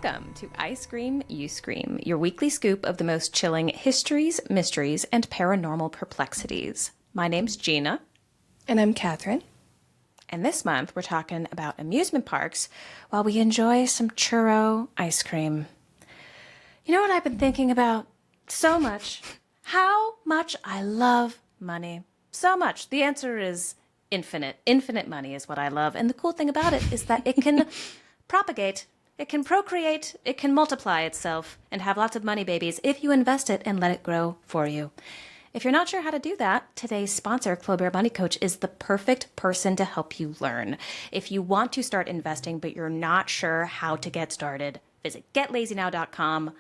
Welcome to I Scream, You Scream, your weekly scoop of the most chilling histories, mysteries, and paranormal perplexities. My name's Gina. And I'm Kathryn. And this month we're talking about amusement parks while we enjoy some churro ice cream. You know what I've been thinking about so much? How much I love money. So much. The answer is infinite. Infinite money is what I love. And the cool thing about it is that it can propagate. It can procreate, it can multiply itself and have lots of money babies if you invest it and let it grow for you. If you're not sure how to do that, today's sponsor, Clobear Money Coach, is the perfect person to help you learn. If you want to start investing but you're not sure how to get started, visit getlazynow.com.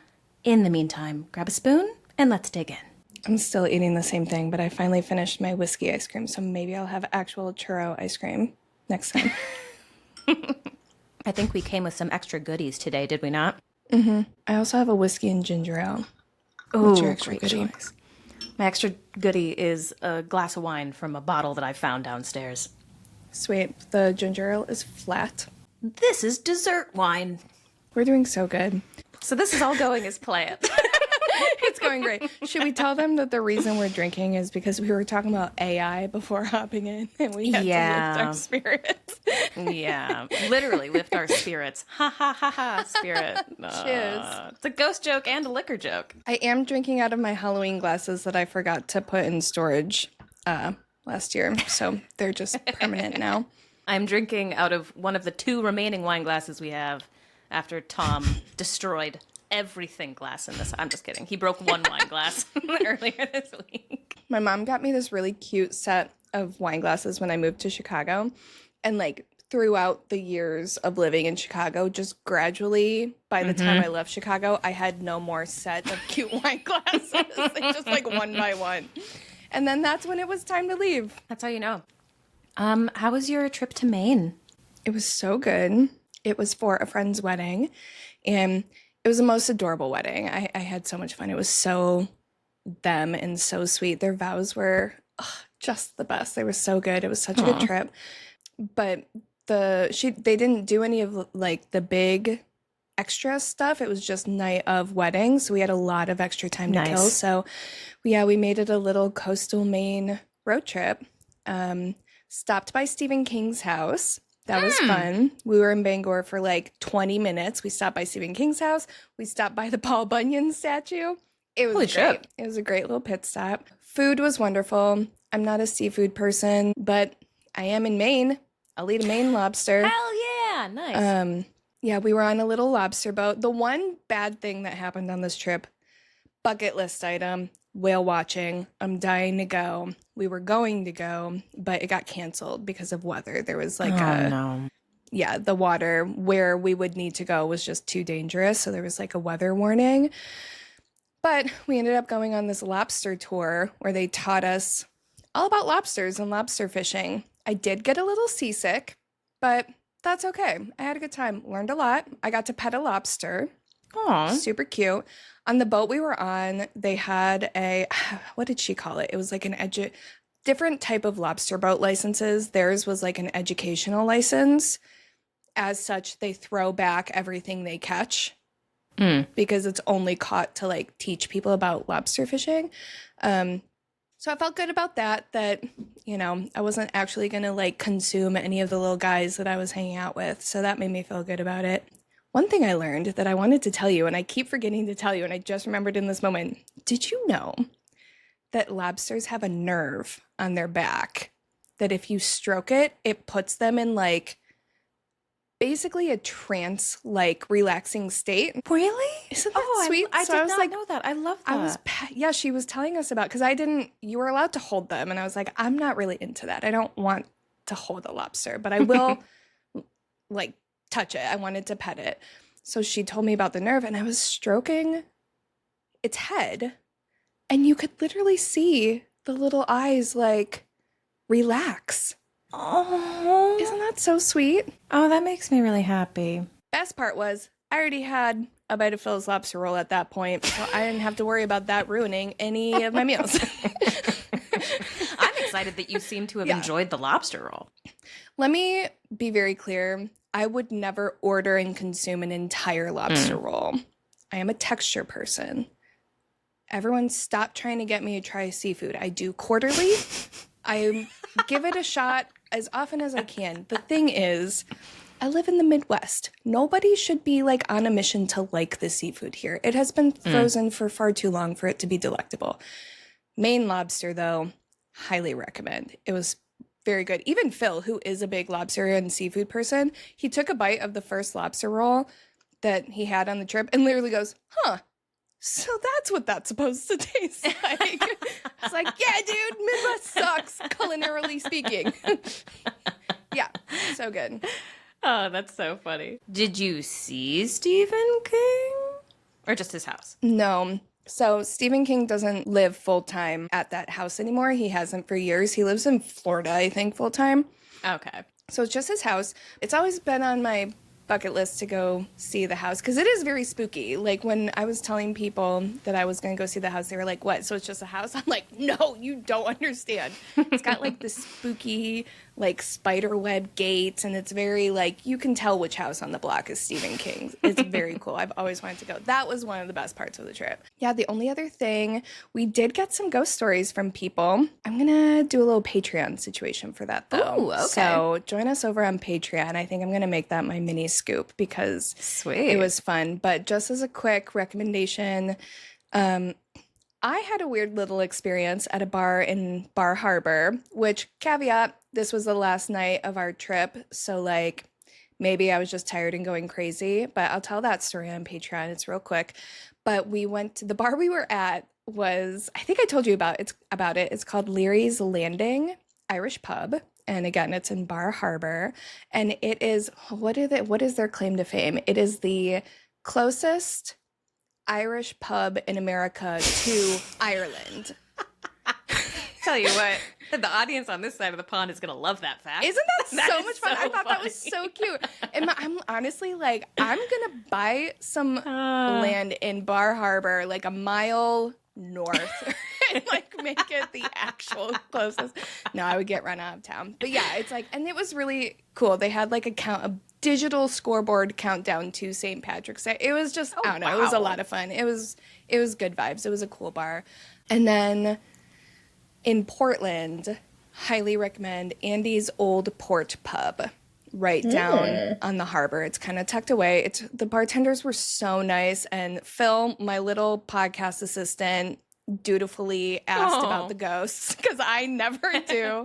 In the meantime, grab a spoon and let's dig in. I'm still eating the same thing, but I finally finished my whiskey ice cream, so maybe I'll have actual churro ice cream next time. I think we came with some extra goodies today, did we not? Mm-hmm. I also have a whiskey and ginger ale. Oh, your extra goodie? Choice. My extra goodie is a glass of wine from a bottle that I found downstairs. Sweet. The ginger ale is flat. This is dessert wine. We're doing so good. So this is all going as planned. It's going great. Should we tell them that the reason we're drinking is because we were talking about AI before hopping in and we had to lift our spirits? Yeah, literally lift our spirits. Ha ha ha ha, spirit. Cheers. It's a ghost joke and a liquor joke. I am drinking out of my Halloween glasses that I forgot to put in storage last year, so they're just permanent now. I'm drinking out of one of the 2 remaining wine glasses we have after Tom destroyed everything glass in this. I'm just kidding. He broke one wine glass earlier this week. My mom got me this really cute set of wine glasses when I moved to Chicago. And like throughout the years of living in Chicago, just gradually, by the time I left Chicago, I had no more set of cute wine glasses. Just like one by one. And then that's when it was time to leave. That's how you know. How was your trip to Maine? It was so good. It was for a friend's wedding. And it was the most adorable wedding. I had so much fun. It was so them and so sweet. Their vows were just the best. They were so good. It was such a good trip. But they didn't do any of like the big extra stuff. It was just night of wedding. So we had a lot of extra time to kill. So we made it a little coastal Maine road trip. Stopped by Stephen King's house. That was fun. We were in Bangor for like 20 minutes. We stopped by Stephen King's house. We stopped by the Paul Bunyan statue. It was great. Shit. It was a great little pit stop. Food was wonderful. I'm not a seafood person, but I am in Maine. I'll eat a Maine lobster. Hell yeah. Nice. Yeah, we were on a little lobster boat. The one bad thing that happened on this trip, bucket list item, whale watching. I'm dying to go. We were going to go, but it got canceled because of weather. There was like the water where we would need to go was just too dangerous. So there was like a weather warning. But we ended up going on this lobster tour where they taught us all about lobsters and lobster fishing. I did get a little seasick, but that's okay. I had a good time. Learned a lot. I got to pet a lobster. Aw. Super cute. On the boat we were on, they had what did she call it? It was like different type of lobster boat licenses. Theirs was like an educational license. As such, they throw back everything they catch because it's only caught to like teach people about lobster fishing. So I felt good about that, you know, I wasn't actually going to like consume any of the little guys that I was hanging out with. So that made me feel good about it. One thing I learned that I wanted to tell you, and I keep forgetting to tell you, and I just remembered in this moment. Did you know that lobsters have a nerve on their back that if you stroke it, it puts them in like basically a trance, like relaxing state? Really? Isn't that sweet? I did not know that. I love that. She was telling us about, because you were allowed to hold them. And I was like, I'm not really into that. I don't want to hold a lobster, but I will like touch it. I wanted to pet it. So she told me about the nerve and I was stroking its head and you could literally see the little eyes like relax. Oh, isn't that so sweet? Oh, that makes me really happy. Best part was I already had a bite of Phil's lobster roll at that point, so I didn't have to worry about that ruining any of my meals. I'm excited that you seem to have enjoyed the lobster roll. Let me be very clear. I would never order and consume an entire lobster roll. I am a texture person. Everyone stop trying to get me to try seafood. I do quarterly. I give it a shot as often as I can. The thing is, I live in the Midwest. Nobody should be like on a mission to like the seafood here. It has been frozen for far too long for it to be delectable. Maine lobster, though, highly recommend. It was very good. Even Phil, who is a big lobster and seafood person, he took a bite of the first lobster roll that he had on the trip and literally goes, huh, so that's what that's supposed to taste like. I was like, yeah, dude, Midwest sucks, culinarily speaking. Yeah, so good. Oh, that's so funny. Did you see Stephen King? Or just his house? No. So Stephen King doesn't live full-time at that house anymore. He hasn't for years. He lives in Florida, I think, full-time. Okay. So it's just his house. It's always been on my bucket list to go see the house because it is very spooky. Like when I was telling people that I was going to go see the house, they were like, what? So it's just a house? I'm like, no, you don't understand. It's got like this spooky like spider web gates, and it's very like, you can tell which house on the block is Stephen King's. It's very cool. I've always wanted to go. That was one of the best parts of the trip. Yeah, the only other thing, we did get some ghost stories from people. I'm gonna do a little Patreon situation for that though. Ooh, okay. So join us over on Patreon. I think I'm gonna make that my mini scoop because Sweet. It was fun. But just as a quick recommendation, I had a weird little experience at a bar in Bar Harbor, which, caveat, this was the last night of our trip. So, like, maybe I was just tired and going crazy. But I'll tell that story on Patreon. It's real quick. But we went to the bar we were at was, I think I told you about it. It's called Leary's Landing Irish Pub. And again, it's in Bar Harbor. And it is, what is their claim to fame? It is the closest Irish pub in America to Ireland. Tell you what, the audience on this side of the pond is going to love that fact. Isn't that so much fun? So I thought that was funny. so cute. And I'm honestly like, I'm going to buy some land in Bar Harbor, like a mile north, and like make it the actual closest. No, I would get run out of town. But yeah, it's like, and it was really cool. They had like a digital scoreboard countdown to St. Patrick's Day. It was just, I don't know, It was a lot of fun. It was good vibes. It was a cool bar. And then in Portland, highly recommend Andy's Old Port Pub right down on the harbor. It's kind of tucked away. The bartenders were so nice. And Phil, my little podcast assistant, dutifully asked about the ghosts because I never do.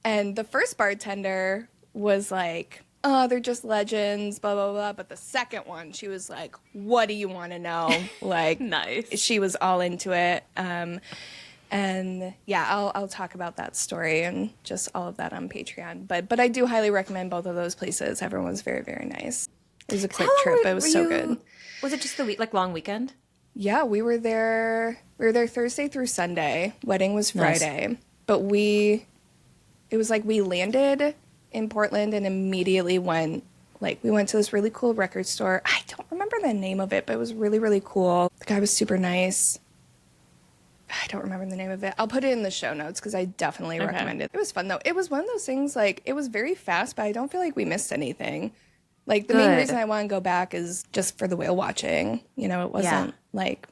And the first bartender was like, oh, they're just legends, blah, blah, blah. But the second one, she was like, what do you want to know? Like, Nice. She was all into it. And yeah, I'll talk about that story and just all of that on Patreon. But I do highly recommend both of those places. Everyone was very, very nice. It was a quick trip, but it was so good. Was it just the long weekend? Yeah, we were there Thursday through Sunday. Wedding was Friday. Nice. But it was like we landed in Portland and immediately we went to this really cool record store. I don't remember the name of it, but it was really, really cool. The guy was super nice. I don't remember the name of it. I'll put it in the show notes because I definitely recommend it. It was fun though. It was one of those things, like, it was very fast, but I don't feel like we missed anything. Like, the main reason I want to go back is just for the whale watching. You know, it wasn't like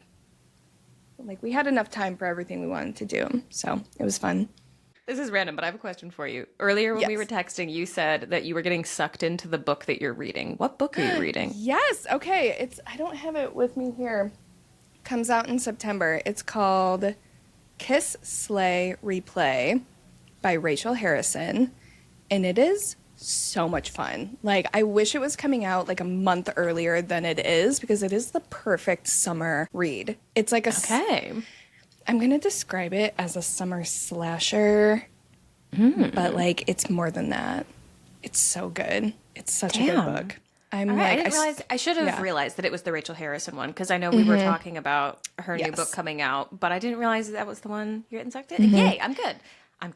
we had enough time for everything we wanted to do. So it was fun. This is random, but I have a question for you. Earlier when we were texting, you said that you were getting sucked into the book that you're reading. What book are you reading? Yes. Okay. I don't have it with me here. Comes out in September. It's called Kiss, Slay, Replay by Rachel Harrison. And it is so much fun. Like, I wish it was coming out like a month earlier than it is because it is the perfect summer read. It's like I'm going to describe it as a summer slasher, but like it's more than that. It's so good. It's such a good book. I should have realized that it was the Rachel Harrison one because I know we were talking about her new book coming out, but I didn't realize that was the one you're getting sucked in. Yay, I'm good.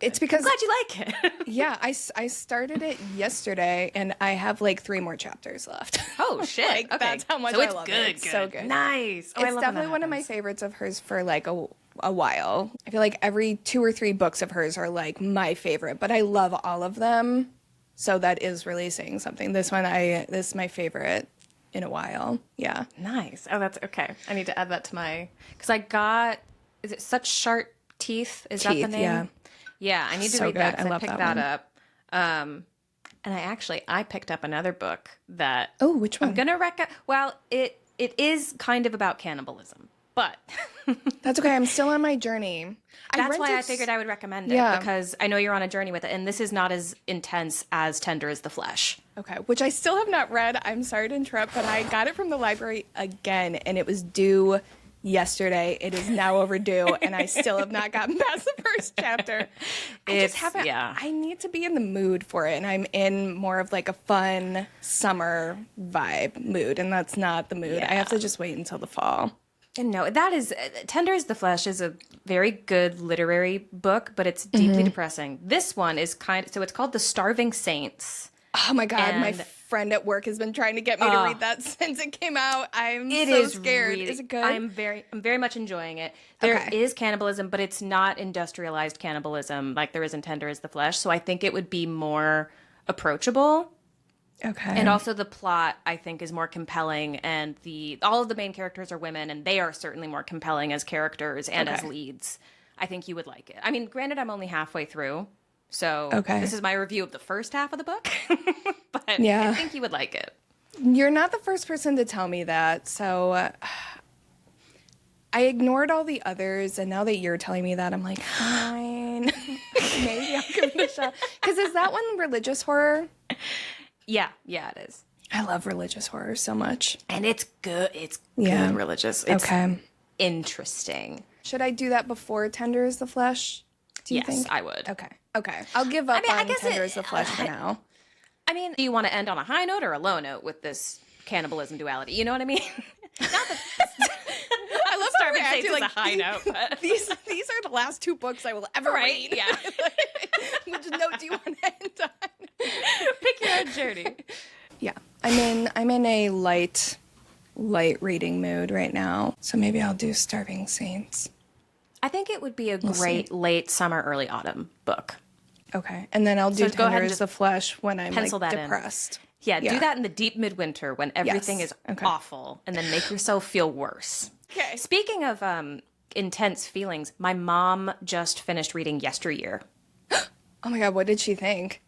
It's because I'm glad you like it. Yeah, I started it yesterday and I have like 3 more chapters left. Oh shit. Like, okay. That's how much so I it's love good, it. It's good. so good. Nice. It's definitely one of my favorites of hers for like a while. I feel like every 2 or 3 books of hers are like my favorite, but I love all of them So that is releasing something. This is my favorite in a while. Yeah. Nice. Oh, that's okay. I need to add that to my, because I got, is it Such Sharp Teeth? Is that the Teeth, name? yeah. Yeah, I need to So read that good. I 'cause I love picked that that up. And I picked up another book that Oh, which one? I'm gonna recommend. Well, it is kind of about cannibalism, but That's okay. I'm still on my journey. that's why I figured I would recommend it because I know you're on a journey with it, and this is not as intense as Tender as the Flesh. Okay, which I still have not read. I'm sorry to interrupt, but I got it from the library again, and it was due yesterday. It is now overdue, and I still have not gotten past the first chapter. I just haven't. Yeah. I need to be in the mood for it, and I'm in more of like a fun summer vibe mood, and that's not the mood. I have to just wait until the fall. And no, that is Tender as the Flesh is a very good literary book, but it's deeply depressing. This one is so it's called The Starving Saints. Oh my God, my And- friend at work has been trying to get me to read that since it came out. I'm so scared. Really, is it good? I'm very much enjoying it. There is cannibalism, but it's not industrialized cannibalism like there is in Tender as the Flesh. So I think it would be more approachable. Okay. And also the plot, I think, is more compelling, and all of the main characters are women, and they are certainly more compelling as characters and as leads. I think you would like it. I mean, granted, I'm only halfway through, so this is my review of the first half of the book, but I think you would like it. You're not the first person to tell me that, so I ignored all the others, and now that you're telling me that, I'm like, fine. Maybe I'll give it a shot. Because is that one religious horror? Yeah, it is. I love religious horror so much. And it's good. It's good religious. It's interesting. Should I do that before Tender as the Flesh? Do you think? I would. Okay. I'll give up I on guess Tender as the Flesh for now. I mean, do you want to end on a high note or a low note with this cannibalism duality? You know what I mean? Not that I love Starving how Saints is like, a high note. But... These are the last two books I will ever read. Yeah. Which note do you want to end on? Pick your own journey. Yeah. I'm in a light reading mood right now. So maybe I'll do Starving Saints. I think it would be a great late summer, early autumn book. Okay. And then I'll do So go ahead Tender and as the Flesh when I'm pencil like that in. depressed. Yeah, do that in the deep midwinter when everything is awful, and then make yourself feel worse. Okay. Speaking of intense feelings, my mom just finished reading Yesteryear. Oh my God, what did she think?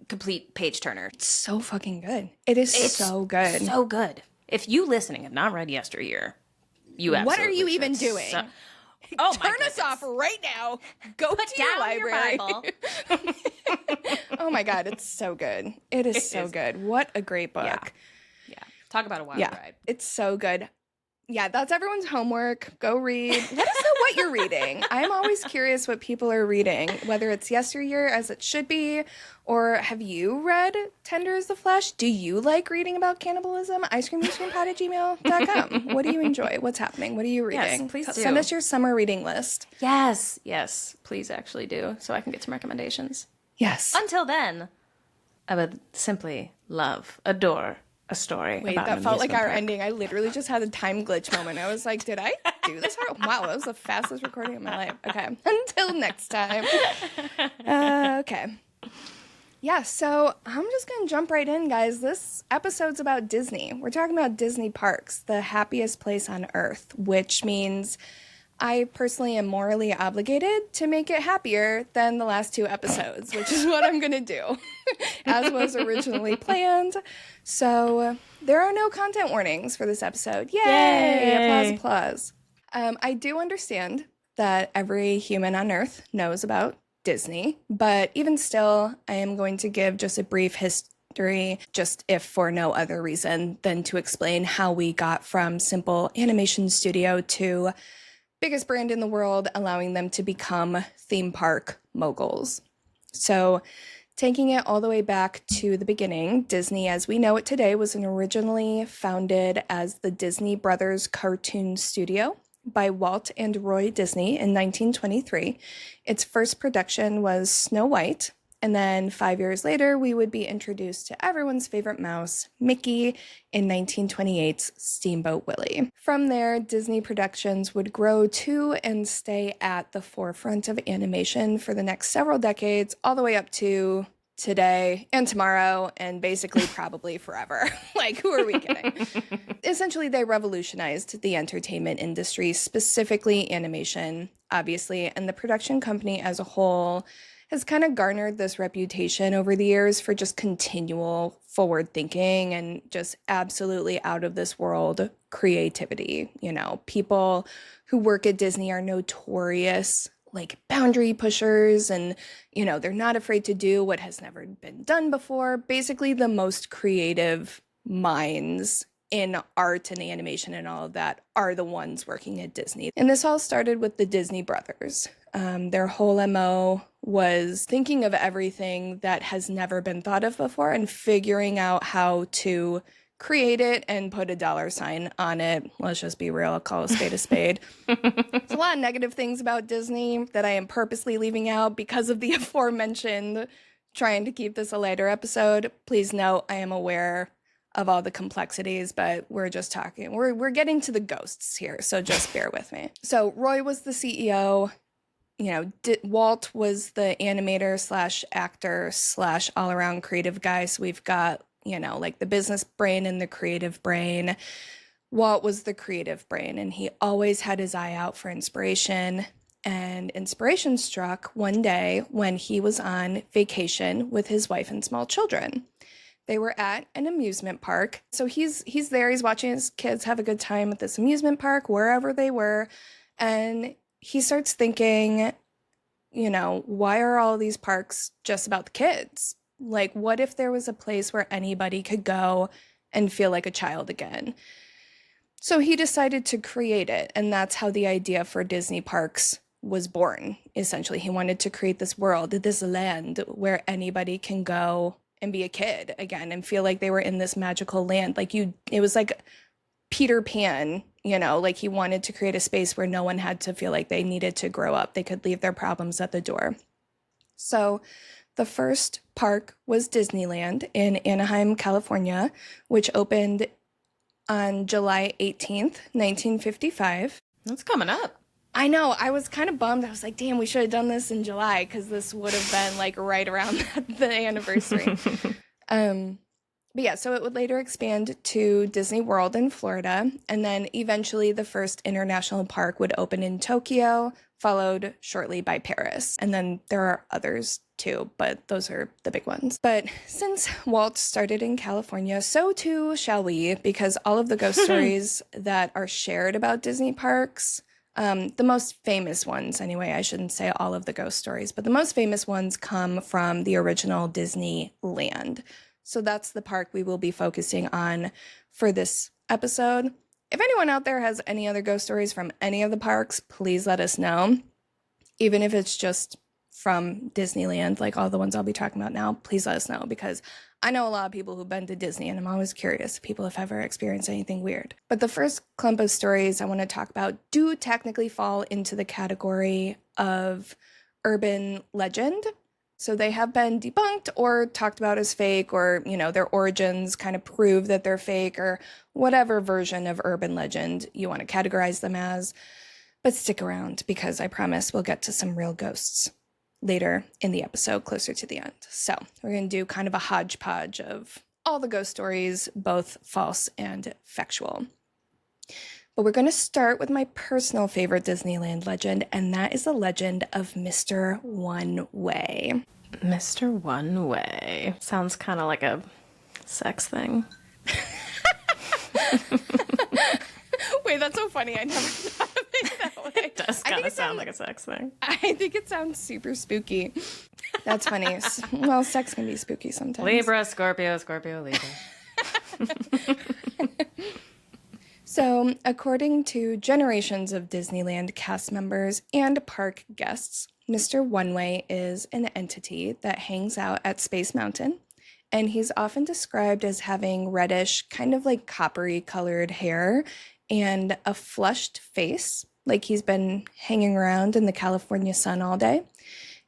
Complete page turner. It's so fucking good. It's so good. So good. If you listening have not read Yesteryear, you absolutely What are you should. even doing? Oh, Turn us off right now. Go Put to down your library. Bible. Oh my God, it's so good. It is so good. What a great book. Yeah. Talk about a wild ride. It's so good. Yeah, that's everyone's homework. Go read. Let us know what you're reading. I'm always curious what people are reading, whether it's Yesteryear as it should be, or have you read Tender as the Flesh? Do you like reading about cannibalism? icecreammuseumepod@gmail.com. What do you enjoy? What's happening? What are you reading? Yes, please do. Send us your summer reading list. Yes, please actually do, so I can get some recommendations. Yes. Until then, I would simply adore a story. Wait, about that an felt like amusement our park. ending. I literally just had a time glitch moment. I was like, did I do this? Wow, that was the fastest recording of my life. Okay, until next time. Okay. Yeah, so I'm just going to jump right in, guys. This episode's about Disney. We're talking about Disney parks, the happiest place on earth, which means I personally am morally obligated to make it happier than the last two episodes, which is what I'm going to do, as was originally planned. So there are no content warnings for this episode. Yay! Applause. I do understand that every human on Earth knows about Disney, but even still, I am going to give just a brief history, just if for no other reason than to explain how we got from simple animation studio to biggest brand in the world, allowing them to become theme park moguls. So taking it all the way back to the beginning, Disney as we know it today was originally founded as the Disney Brothers Cartoon Studio by Walt and Roy Disney in 1923. Its first production was Snow White, and then 5 years later, we would be introduced to everyone's favorite mouse, Mickey, in 1928's Steamboat Willie. From there, Disney Productions would grow to and stay at the forefront of animation for the next several decades, all the way up to today and tomorrow and basically probably forever. Like, who are we kidding? Essentially, they revolutionized the entertainment industry, specifically animation, obviously, and the production company as a whole has kind of garnered this reputation over the years for just continual forward thinking and just absolutely out of this world creativity. You know, people who work at Disney are notorious like boundary pushers, and you know, they're not afraid to do what has never been done before. Basically, the most creative minds in art and animation and all of that are the ones working at Disney. And this all started with the Disney brothers. Their whole MO was thinking of everything that has never been thought of before and figuring out how to create it and put a dollar sign on it. Let's just be real, I'll call a spade a spade. There's a lot of negative things about Disney that I am purposely leaving out because of the aforementioned trying to keep this a lighter episode. Please note, I am aware of all the complexities, but we're just talking. We're getting to the ghosts here, so just bear with me. So Roy was the CEO. You know, Walt was the animator slash actor slash all-around creative guy. So we've got, you know, like the business brain and the creative brain. Walt was the creative brain, and he always had his eye out for inspiration. And inspiration struck one day when he was on vacation with his wife and small children. They were at an amusement park. So he's there, he's watching his kids have a good time at this amusement park, wherever they were. And he starts thinking, you know, why are all these parks just about the kids? Like, what if there was a place where anybody could go and feel like a child again? So he decided to create it, and that's how the idea for Disney parks was born, essentially. He wanted to create this world, this land where anybody can go and be a kid again and feel like they were in this magical land. Like it was like Peter Pan, you know, like he wanted to create a space where no one had to feel like they needed to grow up. They could leave their problems at the door. So the first park was Disneyland in Anaheim, California, which opened on July 18th, 1955. That's coming up. I know. I was kind of bummed. I was like, damn, we should have done this in July because this would have been like right around the anniversary. But yeah, so it would later expand to Disney World in Florida. And then eventually the first international park would open in Tokyo, followed shortly by Paris. And then there are others too, but those are the big ones. But since Walt started in California, so too shall we, because all of the ghost stories that are shared about Disney parks, the most famous ones anyway, I shouldn't say all of the ghost stories, but the most famous ones come from the original Disneyland. So that's the park we will be focusing on for this episode. If anyone out there has any other ghost stories from any of the parks, please let us know. Even if it's just from Disneyland, like all the ones I'll be talking about now, please let us know, because I know a lot of people who've been to Disney, and I'm always curious if people have ever experienced anything weird. But the first clump of stories I want to talk about do technically fall into the category of urban legend. So they have been debunked or talked about as fake, or, you know, their origins kind of prove that they're fake, or whatever version of urban legend you want to categorize them as. But stick around, because I promise we'll get to some real ghosts later in the episode, closer to the end. So we're going to do kind of a hodgepodge of all the ghost stories, both false and factual. But we're going to start with my personal favorite Disneyland legend, and that is the legend of Mr. One Way. Mr. One Way. Sounds kind of like a sex thing. Wait, that's so funny. I never thought of it that way. It does kind of sound like a sex thing. I think it sounds super spooky. That's funny. Well, sex can be spooky sometimes. Libra, Scorpio, Scorpio, Libra. So, according to generations of Disneyland cast members and park guests, Mr. One Way is an entity that hangs out at Space Mountain, and he's often described as having reddish, kind of like coppery colored hair and a flushed face, like he's been hanging around in the California sun all day.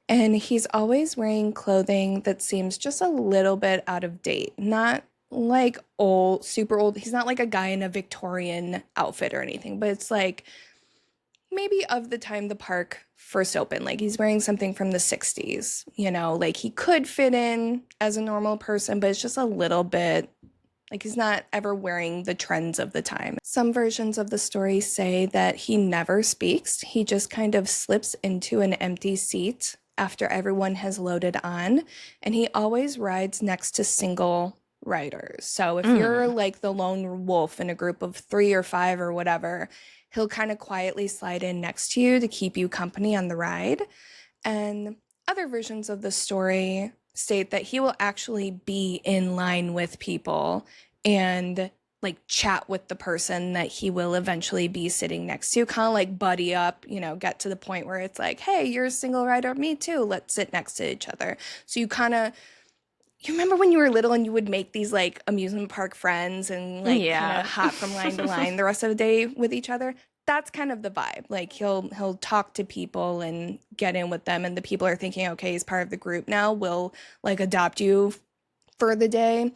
And he's always wearing clothing that seems just a little bit out of date, not like old, super old. He's not like a guy in a Victorian outfit or anything, but it's like maybe of the time the park first opened. Like he's wearing something from the 60s, you know, like he could fit in as a normal person, but it's just a little bit like he's not ever wearing the trends of the time. Some versions of the story say that he never speaks. He just kind of slips into an empty seat after everyone has loaded on, and he always rides next to single riders. So if you're like the lone wolf in a group of 3 or 5 or whatever, he'll kind of quietly slide in next to you to keep you company on the ride. And other versions of the story state that he will actually be in line with people and like chat with the person that he will eventually be sitting next to, kind of like buddy up, you know, get to the point where it's like, hey, you're a single rider, me too, let's sit next to each other. So you remember when you were little and you would make these like amusement park friends and like kind of hop from line to line the rest of the day with each other? That's kind of the vibe. Like he'll talk to people and get in with them, and the people are thinking, okay, he's part of the group now, we'll like adopt you for the day.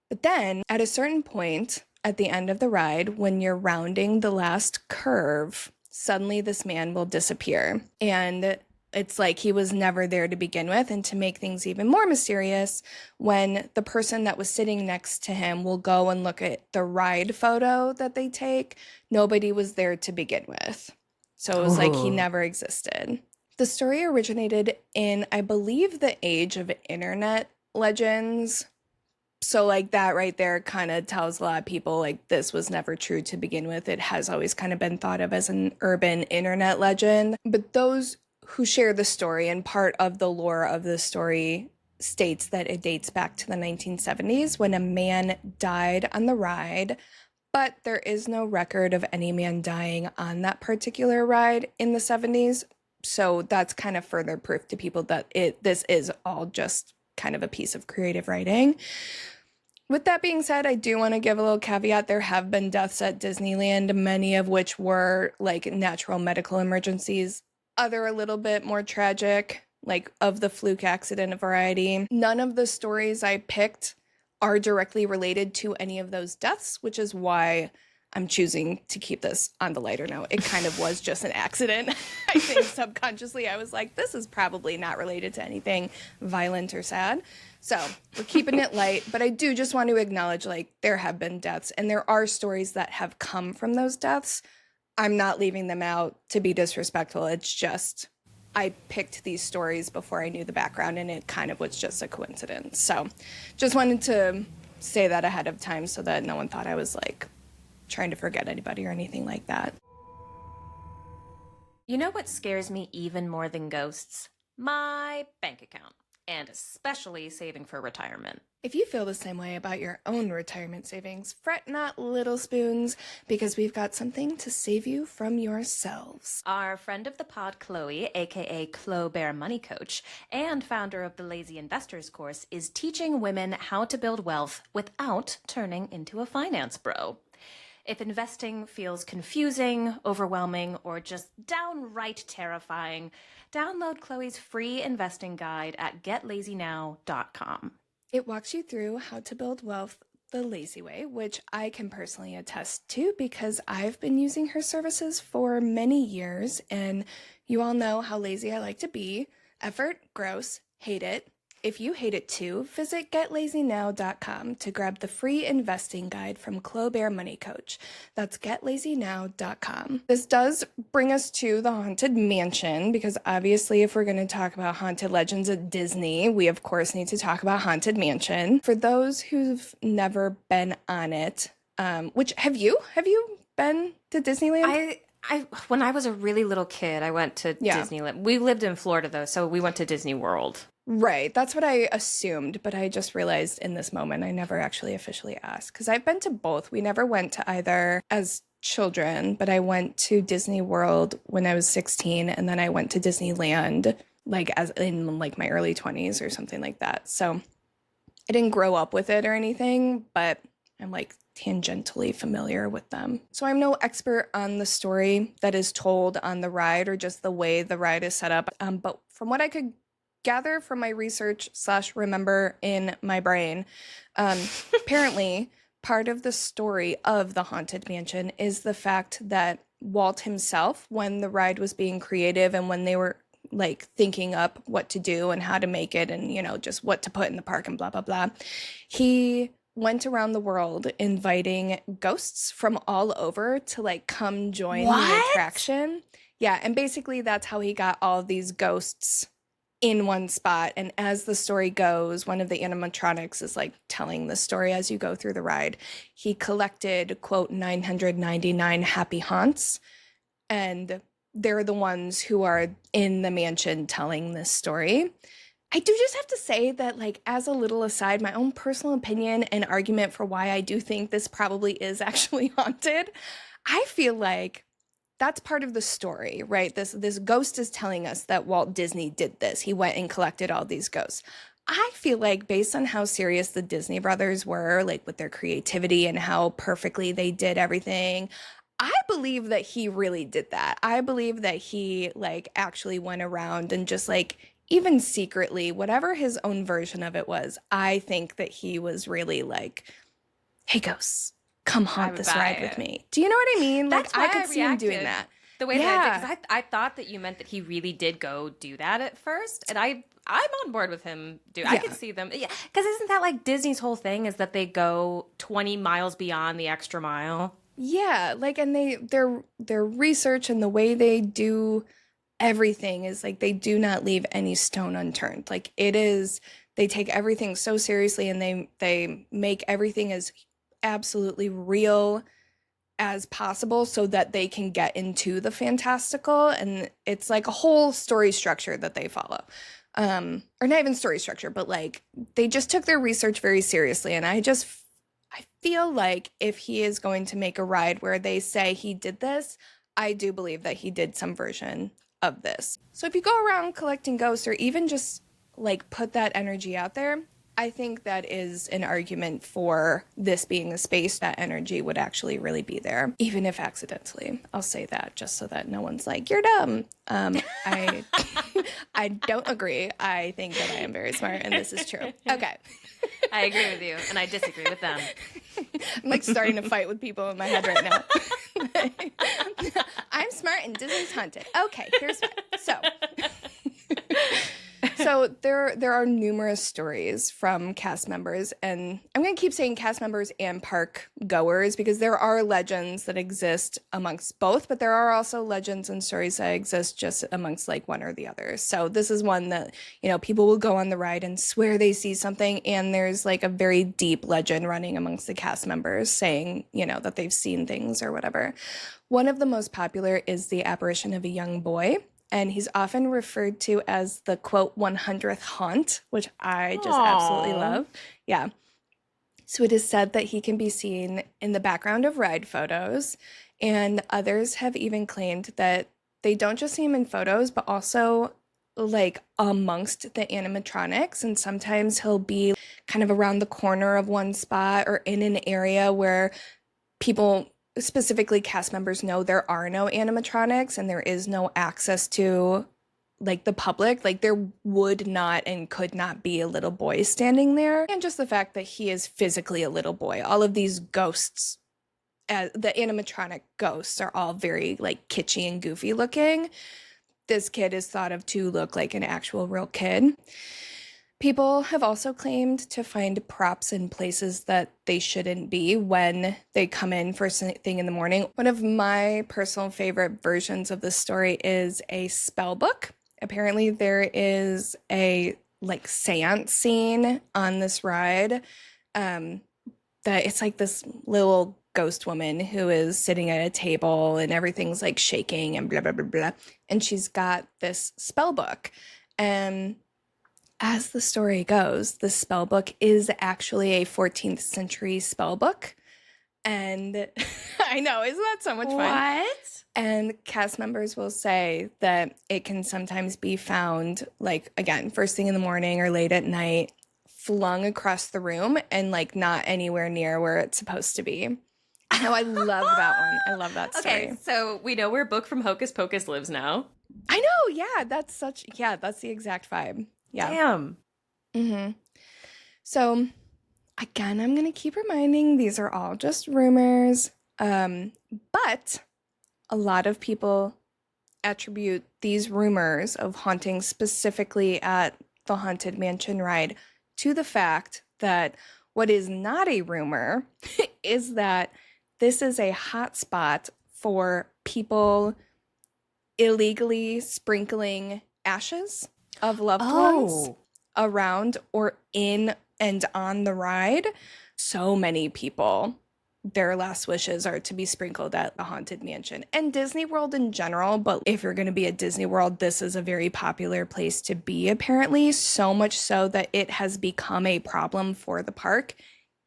But then at a certain point at the end of the ride, when you're rounding the last curve, suddenly this man will disappear. And it's like he was never there to begin with. And to make things even more mysterious, when the person that was sitting next to him will go and look at the ride photo that they take, nobody was there to begin with. So it was like he never existed. The story originated in, I believe, the age of internet legends. So like that right there kind of tells a lot of people like this was never true to begin with. It has always kind of been thought of as an urban internet legend. But those who share the story, and part of the lore of the story states that it dates back to the 1970s when a man died on the ride, but there is no record of any man dying on that particular ride in the 70s. So that's kind of further proof to people that this is all just kind of a piece of creative writing. With that being said, I do want to give a little caveat. There have been deaths at Disneyland, many of which were like natural medical emergencies. Other a little bit more tragic, like of the fluke accident variety. None of the stories I picked are directly related to any of those deaths, which is why I'm choosing to keep this on the lighter note. It kind of was just an accident. I think subconsciously I was like, this is probably not related to anything violent or sad. So we're keeping it light, but I do just want to acknowledge like there have been deaths and there are stories that have come from those deaths. I'm not leaving them out to be disrespectful. It's just I picked these stories before I knew the background, and it kind of was just a coincidence. So just wanted to say that ahead of time so that no one thought I was like trying to forget anybody or anything like that. You know what scares me even more than ghosts? My bank account, and especially saving for retirement. If you feel the same way about your own retirement savings, fret not, little spoons, because we've got something to save you from yourselves. Our friend of the pod, Chloe, aka Chloe Bear Money Coach, and founder of the Lazy Investors course, is teaching women how to build wealth without turning into a finance bro. If investing feels confusing, overwhelming, or just downright terrifying, download Chloe's free investing guide at getlazynow.com. It walks you through how to build wealth the lazy way, which I can personally attest to because I've been using her services for many years, and you all know how lazy I like to be. Effort, gross, hate it. If you hate it too, visit getlazynow.com to grab the free investing guide from Chloe Bear Money Coach. That's getlazynow.com. This does bring us to the Haunted Mansion, because obviously if we're going to talk about haunted legends at Disney, we of course need to talk about Haunted Mansion. For those who've never been on it, which have you been to Disneyland? When I was a really little kid, I went to Disneyland. We lived in Florida though, so we went to Disney World. Right, that's what I assumed, but I just realized in this moment I never actually officially asked, because I've been to both. We never went to either as children, but I went to Disney World when I was 16, and then I went to Disneyland like as in like my early 20s or something like that. So I didn't grow up with it or anything, but I'm like tangentially familiar with them. So I'm no expert on the story that is told on the ride or just the way the ride is set up, but from what I could gather from my research / remember in my brain, apparently part of the story of the Haunted Mansion is the fact that Walt himself, when the ride was being creative and when they were like thinking up what to do and how to make it and, you know, just what to put in the park and blah, blah, blah. He went around the world inviting ghosts from all over to like come join the attraction. Yeah. And basically that's how he got all of these ghosts in one spot. And as the story goes, one of the animatronics is like telling the story as you go through the ride. He collected, quote, 999 happy haunts. And they're the ones who are in the mansion telling this story. I do just have to say that, like, as a little aside, my own personal opinion and argument for why I do think this probably is actually haunted, I feel like that's part of the story, right? This ghost is telling us that Walt Disney did this. He went and collected all these ghosts. I feel like based on how serious the Disney brothers were, like with their creativity and how perfectly they did everything, I believe that he really did that. I believe that he like actually went around and just like even secretly, whatever his own version of it was, I think that he was really like, hey ghosts, come haunt this ride with me. Do you know what I mean? That's like why I could see him doing that. The way that I did, because I thought that you meant that he really did go do that at first, and I'm on board with him. I could see them, yeah, because isn't that like Disney's whole thing is that they go 20 miles beyond the extra mile? Yeah, like, and their research and the way they do everything is like they do not leave any stone unturned. Like it is, they take everything so seriously and they make everything as absolutely real as possible so that they can get into the fantastical. And it's like a whole story structure that they follow. Or not even story structure, but like they just took their research very seriously. And I feel like if he is going to make a ride where they say he did this, I do believe that he did some version of this. So if you go around collecting ghosts or even just like put that energy out there, I think that is an argument for this being a space that energy would actually really be there, even if accidentally. I'll say that just so that no one's like, you're dumb. I I don't agree. I think that I am very smart and this is true. Okay. I agree with you and I disagree with them. I'm like starting to fight with people in my head right now. I'm smart and Disney's haunted. Okay, here's what. So there are numerous stories from cast members, and I'm going to keep saying cast members and park goers because there are legends that exist amongst both, but there are also legends and stories that exist just amongst like one or the other. So this is one that, you know, people will go on the ride and swear they see something, and there's like a very deep legend running amongst the cast members saying, you know, that they've seen things or whatever. One of the most popular is the apparition of a young boy. And he's often referred to as the, quote, 100th haunt, which I just absolutely love. Yeah. So it is said that he can be seen in the background of ride photos. And others have even claimed that they don't just see him in photos, but also like amongst the animatronics. And sometimes he'll be kind of around the corner of one spot or in an area where people, specifically cast members, know there are no animatronics and there is no access to like the public. Like there would not and could not be a little boy standing there. And just the fact that he is physically a little boy. All of these ghosts, the animatronic ghosts, are all very like kitschy and goofy looking. This kid is thought of to look like an actual real kid. People have also claimed to find props in places that they shouldn't be when they come in first thing in the morning. One of my personal favorite versions of this story is a spell book. Apparently there is a like seance scene on this ride that it's like this little ghost woman who is sitting at a table and everything's like shaking and blah, blah, blah, blah. And she's got this spell book. And as the story goes, the spell book is actually a 14th century spell book. And I know, isn't that so much fun? What? And cast members will say that it can sometimes be found, like, again, first thing in the morning or late at night, flung across the room and, like, not anywhere near where it's supposed to be. I know, I love that one. I love that story. Okay, so we know where Book from Hocus Pocus lives now. I know, yeah, that's the exact vibe. Yeah. Damn. Mm-hmm. So, again, I'm going to keep reminding these are all just rumors. But a lot of people attribute these rumors of hauntings specifically at the Haunted Mansion ride to the fact that what is not a rumor is that this is a hot spot for people illegally sprinkling ashes of loved ones around or in and on the ride. So many people, their last wishes are to be sprinkled at the Haunted Mansion and Disney World in general. But if you're going to be at Disney World, this is a very popular place to be, apparently. So much so that it has become a problem for the park.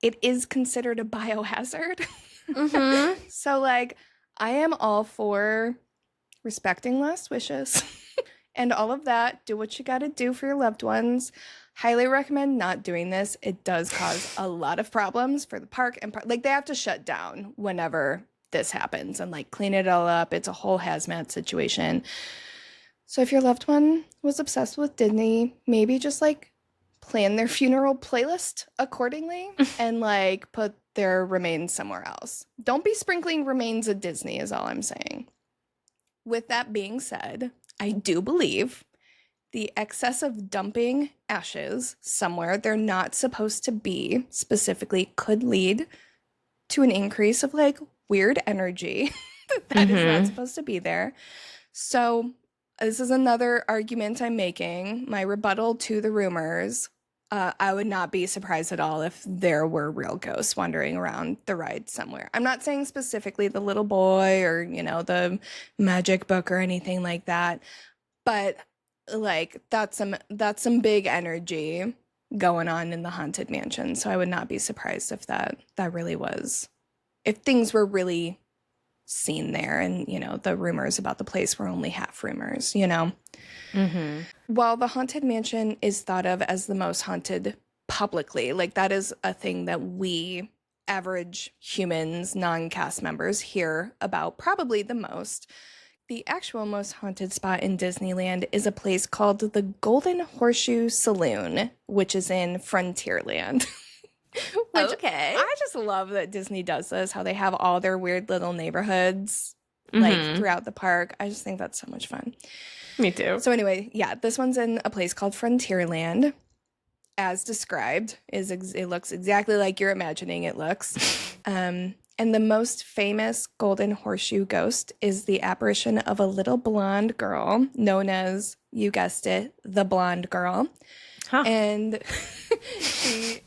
It is considered a biohazard. Mm-hmm. So, like, I am all for respecting last wishes and all of that. Do what you got to do for your loved ones. Highly recommend not doing this. It does cause a lot of problems for the park, and like, they have to shut down whenever this happens and like clean it all up. It's a whole hazmat situation. So if your loved one was obsessed with Disney, maybe just like plan their funeral playlist accordingly and like put their remains somewhere else. Don't be sprinkling remains at Disney is all I'm saying. With that being said, I do believe the excess of dumping ashes somewhere they're not supposed to be specifically could lead to an increase of like weird energy that is not supposed to be there. So this is another argument I'm making, my rebuttal to the rumors. I would not be surprised at all if there were real ghosts wandering around the ride somewhere. I'm not saying specifically the little boy or, you know, the magic book or anything like that, but like that's some big energy going on in the Haunted Mansion. So I would not be surprised if that really was, if things were really seen there and, you know, the rumors about the place were only half rumors, you know. Mm-hmm. While the Haunted Mansion is thought of as the most haunted publicly, like that is a thing that we average humans, non-cast members, hear about probably the most. The actual most haunted spot in Disneyland is a place called the Golden Horseshoe Saloon, which is in Frontierland. Okay. I just love that Disney does this, how they have all their weird little neighborhoods like throughout the park. I just think that's so much fun. Me too. So anyway, yeah, this one's in a place called Frontierland. As described, it looks exactly like you're imagining it looks. And the most famous Golden Horseshoe ghost is the apparition of a little blonde girl known as, you guessed it, the Blonde Girl. Huh. And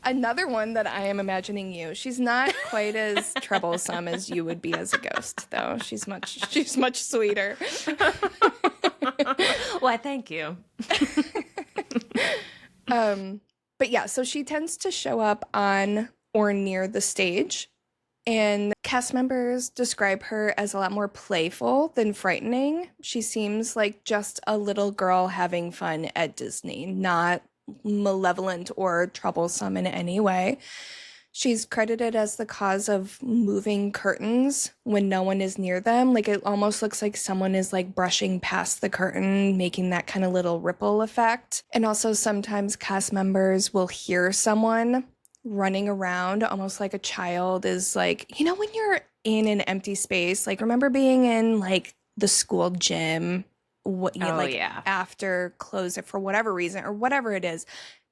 another one that I am imagining you. She's not quite as troublesome as you would be as a ghost, though. She's much sweeter. Why, thank you. But yeah, so she tends to show up on or near the stage, and cast members describe her as a lot more playful than frightening. She seems like just a little girl having fun at Disney, not malevolent or troublesome in any way. She's credited as the cause of moving curtains when no one is near them. Like, it almost looks like someone is like brushing past the curtain, making that kind of little ripple effect. And also sometimes cast members will hear someone running around almost like a child is like, you know, when you're in an empty space, like remember being in like the school gym, after close it for whatever reason or whatever it is,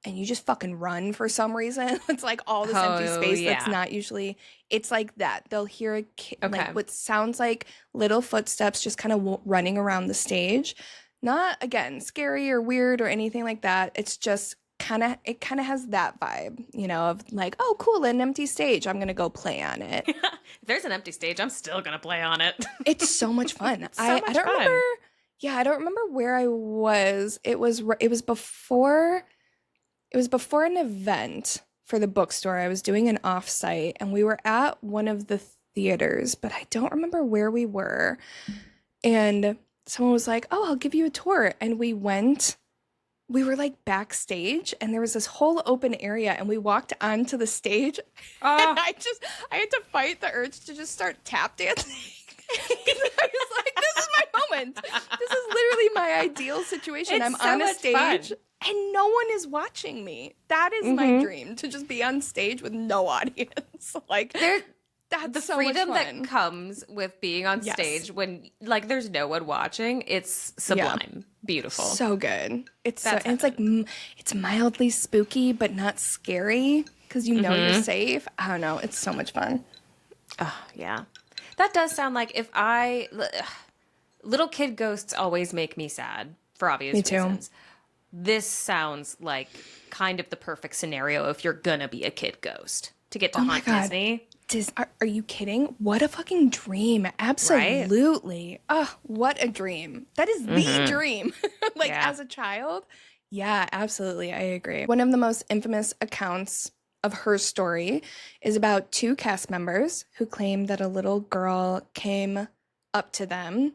and you just fucking run for some reason. It's like all this empty space that's not usually, it's like that. They'll hear a like what sounds like little footsteps just kind of running around the stage. Not, again, scary or weird or anything like that. It's just it kind of has that vibe, you know, of like, oh, cool, an empty stage. I'm going to go play on it. If there's an empty stage, I'm still going to play on it. It's so much fun. I don't remember. Yeah, I don't remember where I was. It was before an event for the bookstore. I was doing an offsite and we were at one of the theaters, but I don't remember where we were. And someone was like, "Oh, I'll give you a tour." And we went. We were like backstage and there was this whole open area and we walked onto the stage and I had to fight the urge to just start tap dancing. I was like, this is my moment. This is literally my ideal situation. It's I'm so on a much stage fun. and no one is watching me. That is my dream, to just be on stage with no audience. Like, That's the so freedom much fun. that comes with being on Yes. stage when like there's no one watching, it's sublime. Beautiful. So good. It's That's it's like it's mildly spooky but not scary because you know you're safe. I don't know. It's so much fun. Oh, yeah. That does sound like if little kid ghosts always make me sad for obvious Me too. reasons. This sounds like kind of the perfect scenario if you're gonna be a kid ghost to get to Oh my haunt God. Disney. Are you kidding? What a fucking dream. Absolutely. Oh, what a dream. That is the dream. Like Yeah. as a child. Yeah, absolutely. I agree. One of the most infamous accounts of her story is about two cast members who claim that a little girl came up to them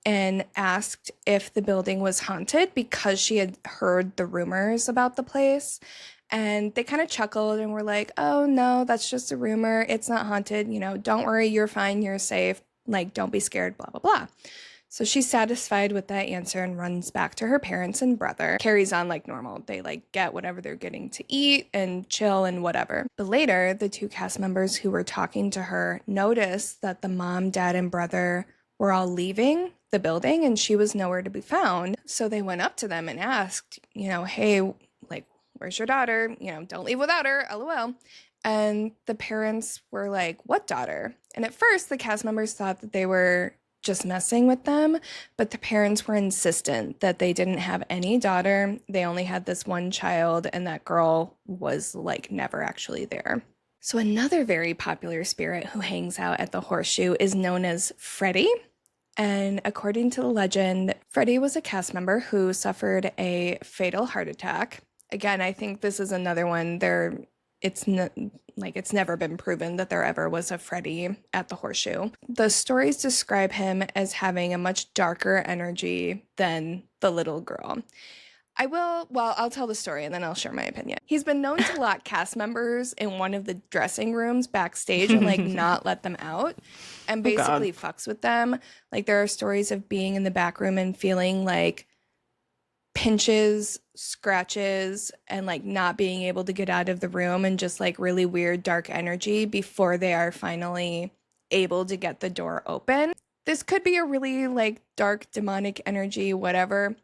and asked if the building was haunted because she had heard the rumors about the place. And they kind of chuckled and were like, oh, no, that's just a rumor. It's not haunted. You know, don't worry. You're fine. You're safe. Like, don't be scared, blah, blah, blah. So she's satisfied with that answer and runs back to her parents and brother. Carries on like normal. They like get whatever they're getting to eat and chill and whatever. But later, the two cast members who were talking to her noticed that the mom, dad, and brother were all leaving the building and she was nowhere to be found. So they went up to them and asked, you know, hey, like, where's your daughter? You know, don't leave without her, LOL. And the parents were like, what daughter? And at first, the cast members thought that they were just messing with them, but the parents were insistent that they didn't have any daughter. They only had this one child, and that girl was like never actually there. So another very popular spirit who hangs out at the Horseshoe is known as Freddy. And according to the legend, Freddy was a cast member who suffered a fatal heart attack. Again, I think this is another one it's never been proven that there ever was a Freddy at the Horseshoe. The stories describe him as having a much darker energy than the little girl. I'll tell the story and then I'll share my opinion. He's been known to lock cast members in one of the dressing rooms backstage and like not let them out and basically fucks with them. Like there are stories of being in the back room and feeling like pinches, scratches, and like not being able to get out of the room and just like really weird dark energy before they are finally able to get the door open. This could be a really like dark demonic energy, whatever.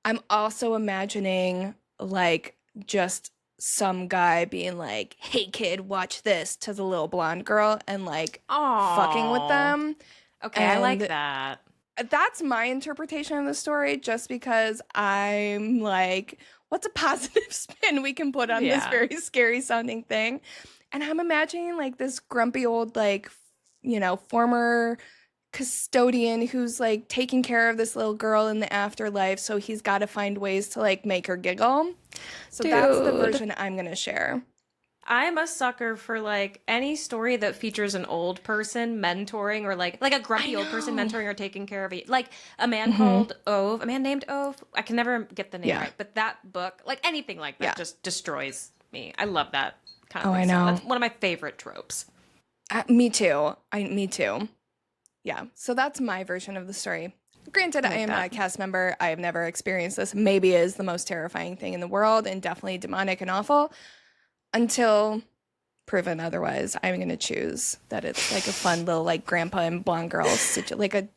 I'm also imagining like just some guy being like, hey kid, watch this to the little blonde girl and like fucking with them. Okay, I like that. That's my interpretation of the story, just because I'm like, what's a positive spin we can put on this very scary sounding thing? And I'm imagining like this grumpy old, like, you know, former custodian who's like taking care of this little girl in the afterlife. So he's got to find ways to like make her giggle. So that's the version I'm going to share. I'm a sucker for like any story that features an old person mentoring or like a grumpy old person mentoring or taking care of it. Like a man called Ove, a man named Ove. I can never get the name right, but that book, like anything like that, just destroys me. I love that kind of thing. I know. So that's one of my favorite tropes. Me too. Me too. Yeah. So that's my version of the story. Granted, I am not a cast member. I have never experienced this. Maybe it is the most terrifying thing in the world and definitely demonic and awful. Until proven otherwise, I'm going to choose that it's like a fun little like grandpa and blonde girl like a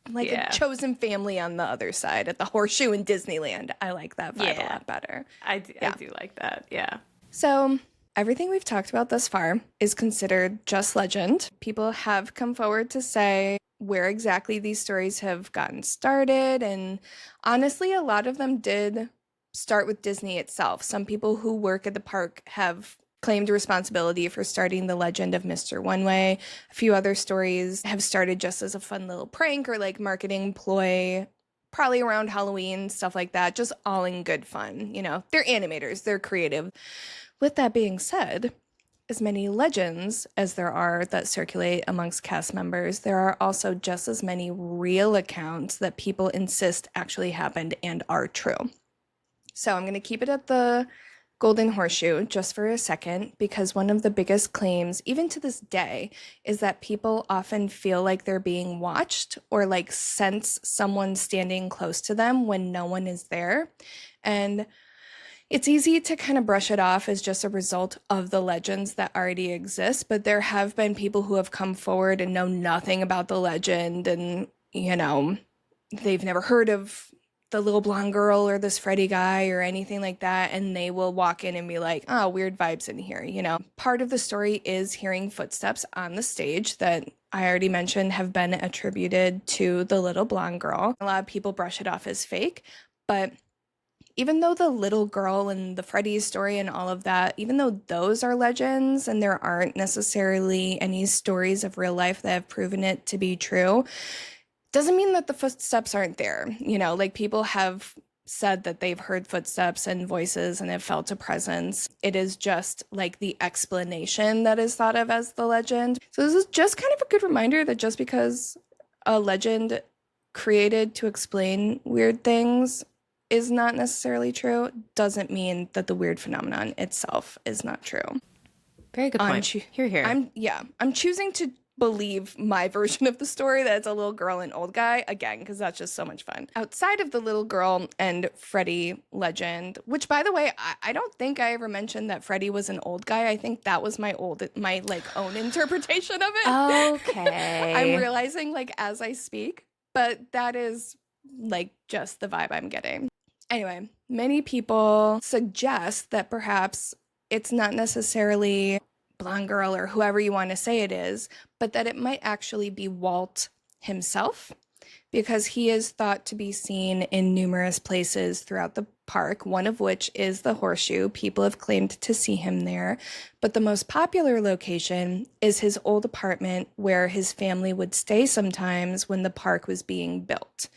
chosen family on the other side at the Horseshoe in Disneyland. I like that vibe a lot better. I do like that. Yeah. So everything we've talked about thus far is considered just legend. People have come forward to say where exactly these stories have gotten started, and honestly, a lot of them did start with Disney itself. Some people who work at the park have claimed responsibility for starting the legend of Mr. One-Way. A few other stories have started just as a fun little prank or like marketing ploy, probably around Halloween, stuff like that, just all in good fun. You know, they're animators, they're creative. With that being said, as many legends as there are that circulate amongst cast members, there are also just as many real accounts that people insist actually happened and are true. So I'm going to keep it at the Golden Horseshoe just for a second, because one of the biggest claims, even to this day, is that people often feel like they're being watched or like sense someone standing close to them when no one is there. And It's easy to kind of brush it off as just a result of the legends that already exist, but there have been people who have come forward and know nothing about the legend, and, you know, they've never heard of the little blonde girl or this Freddy guy or anything like that, and they will walk in and be like, oh, weird vibes in here, you know. Part of the story is hearing footsteps on the stage that I already mentioned have been attributed to the little blonde girl. A lot of people brush it off as fake, but even though the little girl and the Freddy story and all of that, even though those are legends and there aren't necessarily any stories of real life that have proven it to be true, doesn't mean that the footsteps aren't there. You know, like, people have said that they've heard footsteps and voices and have felt a presence. It is just like the explanation that is thought of as the legend. So this is just kind of a good reminder that just because a legend created to explain weird things is not necessarily true, doesn't mean that the weird phenomenon itself is not true. Very good point. Here. I'm choosing to believe my version of the story, that it's a little girl and old guy, again, because that's just so much fun. Outside of the little girl and Freddy legend, which, by the way, I don't think I ever mentioned that Freddy was an old guy. I think that was my own interpretation of it. Okay. I'm realizing, like, as I speak, but that is, like, just the vibe I'm getting. Anyway, many people suggest that perhaps it's not necessarily blonde girl or whoever you want to say it is, but that it might actually be Walt himself, because he is thought to be seen in numerous places throughout the park, one of which is the Horseshoe. People have claimed to see him there, but the most popular location is his old apartment where his family would stay sometimes when the park was being built.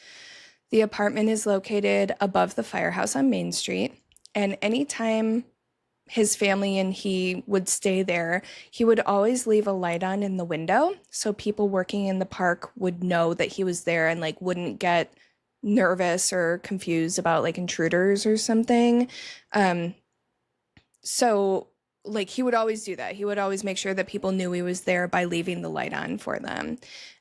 The apartment is located above the firehouse on Main Street, and anytime his family and he would stay there, he would always leave a light on in the window so people working in the park would know that he was there and, like, wouldn't get nervous or confused about, like, intruders or something. So, like, he would always do that. He would always make sure that people knew he was there by leaving the light on for them.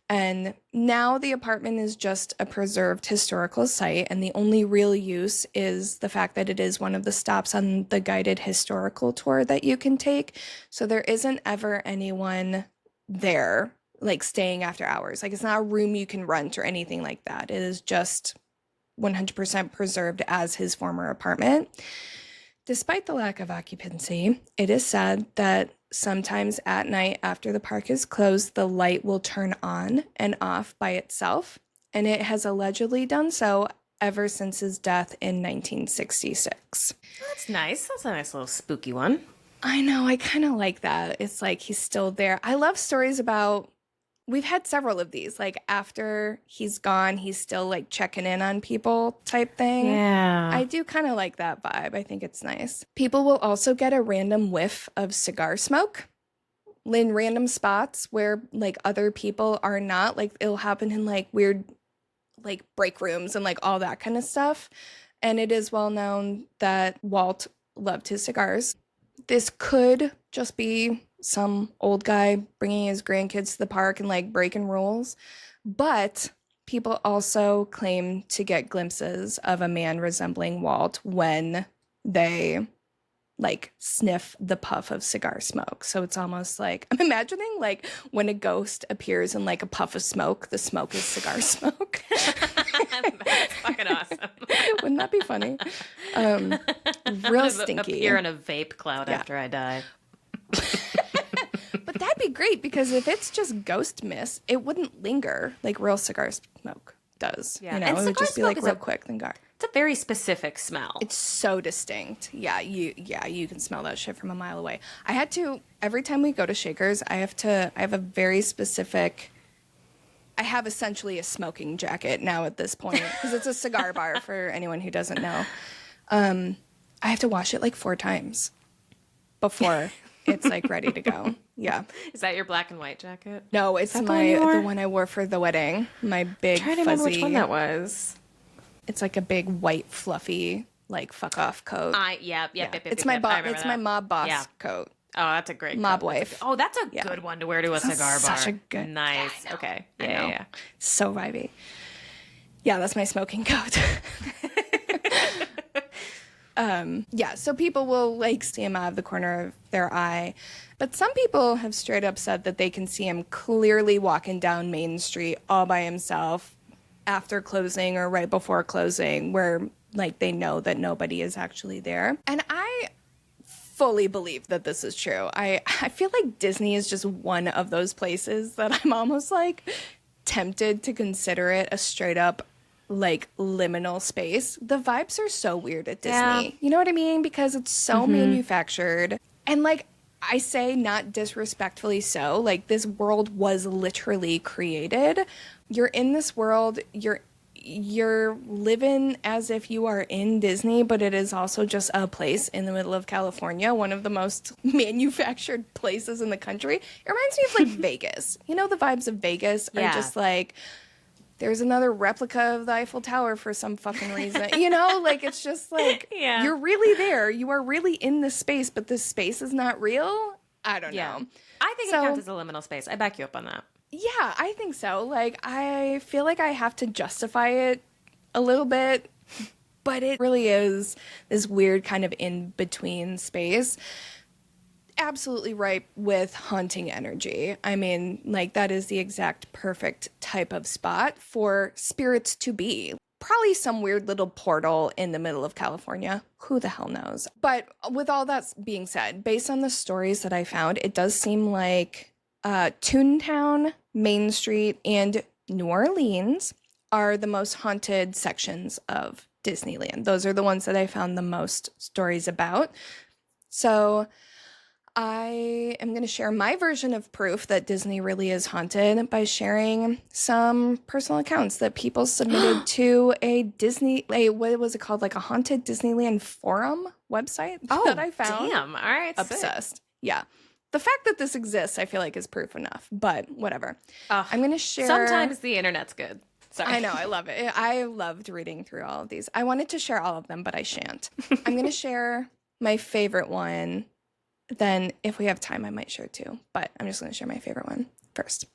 And now the apartment is just a preserved historical site, and the only real use is the fact that it is one of the stops on the guided historical tour that you can take. So there isn't ever anyone there, like, staying after hours. Like, it's not a room you can rent or anything like that. It is just 100% preserved as his former apartment. Despite the lack of occupancy, it is said that sometimes at night after the park is closed, the light will turn on and off by itself, and it has allegedly done so ever since his death in 1966. That's nice. That's a nice little spooky one. I know, I kind of like that. It's like he's still there. I love stories about, we've had several of these, like, after he's gone, he's still, like, checking in on people type thing. Yeah. I do kind of like that vibe. I think it's nice. People will also get a random whiff of cigar smoke in random spots where, like, other people are not. Like, it'll happen in, like, weird, like, break rooms and, like, all that kind of stuff. And it is well known that Walt loved his cigars. This could just be some old guy bringing his grandkids to the park and, like, breaking rules. But people also claim to get glimpses of a man resembling Walt when they, like, sniff the puff of cigar smoke. So it's almost like, I'm imagining, like, when a ghost appears in, like, a puff of smoke, the smoke is cigar smoke. That's fucking awesome. Wouldn't that be funny? Real stinky. Appear in a vape cloud after I die. But that'd be great, because if it's just ghost mist, it wouldn't linger like real cigar smoke does. Yeah. You know, And it would cigar just be smoke like is real quick, then go. It's a very specific smell. It's so distinct. Yeah, you can smell that shit from a mile away. I had to, every time we go to Shakers, I have a very specific, I have essentially a smoking jacket now at this point, because it's a cigar bar for anyone who doesn't know. I have to wash it like 4 times before it's, like, ready to go. Yeah. Is that your black and white jacket? No, it's the one I wore for the wedding. My big I'm trying to fuzzy. remember which one that was. It's like a big white fluffy, like, fuck off coat. Yep. It's my mob boss coat. Oh, that's a great mob coat. wife. That's a good one to wear to a cigar bar. Such a good. Nice. Yeah, okay. I know. Yeah. So vibey. Yeah, that's my smoking coat. Yeah, so people will like see him out of the corner of their eye. But some people have straight up said that they can see him clearly walking down Main Street all by himself after closing or right before closing, where like they know that nobody is actually there. And I fully believe that this is true. I feel like Disney is just one of those places that I'm almost like tempted to consider it a straight up like liminal space. The vibes are so weird at Disney. Yeah. You know what I mean? Because it's so manufactured. And like I say not disrespectfully so, like this world was literally created. You're in this world, you're living as if you are in Disney, but it is also just a place in the middle of California, one of the most manufactured places in the country. It reminds me of like Vegas. You know, the vibes of Vegas are Yeah. just like, there's another replica of the Eiffel Tower for some fucking reason. You know, like it's just like, Yeah. you're really there. You are really in this space, but this space is not real. I don't know. I think So- it counts as a liminal space. I back you up on that. Yeah, I think so. Like, I feel like I have to justify it a little bit, but it really is this weird kind of in-between space. Absolutely ripe with haunting energy. I mean, like, that is the exact perfect type of spot for spirits to be. Probably some weird little portal in the middle of California. Who the hell knows? But with all that being said, based on the stories that I found, it does seem like Toontown, Main Street, and New Orleans are the most haunted sections of Disneyland. Those are the ones that I found the most stories about. So I am going to share my version of proof that Disney really is haunted by sharing some personal accounts that people submitted to what was it called? Like a haunted Disneyland forum website that I found. Damn. All right. sick. Obsessed. Yeah. The fact that this exists, I feel like, is proof enough, but whatever. Ugh. I'm going to share. Sometimes the internet's good. Sorry. I know, I love it. I loved reading through all of these. I wanted to share all of them, but I shan't. I'm going to share my favorite one. Then, if we have time, I might share two, but I'm just going to share my favorite one first.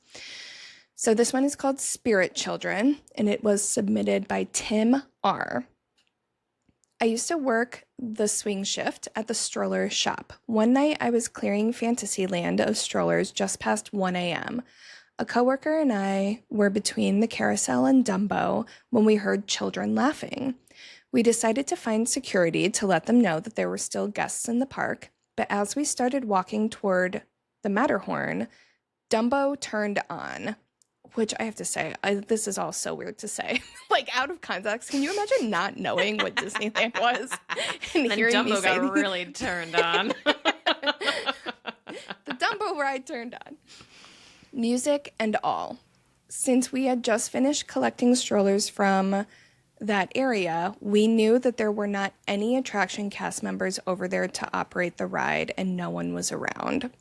So, this one is called Spirit Children, and it was submitted by Tim R. I used to work the swing shift at the stroller shop. One night I was clearing Fantasyland of strollers just past 1 a.m. A coworker and I were between the carousel and Dumbo when we heard children laughing. We decided to find security to let them know that there were still guests in the park, but as we started walking toward the Matterhorn, Dumbo turned on. Which I have to say, this is all so weird to say. Like, out of context, can you imagine not knowing what Disneyland was? And And hearing me Dumbo say, got really turned on. the Dumbo ride turned on. Music and all. Since we had just finished collecting strollers from that area, we knew that there were not any attraction cast members over there to operate the ride, and no one was around.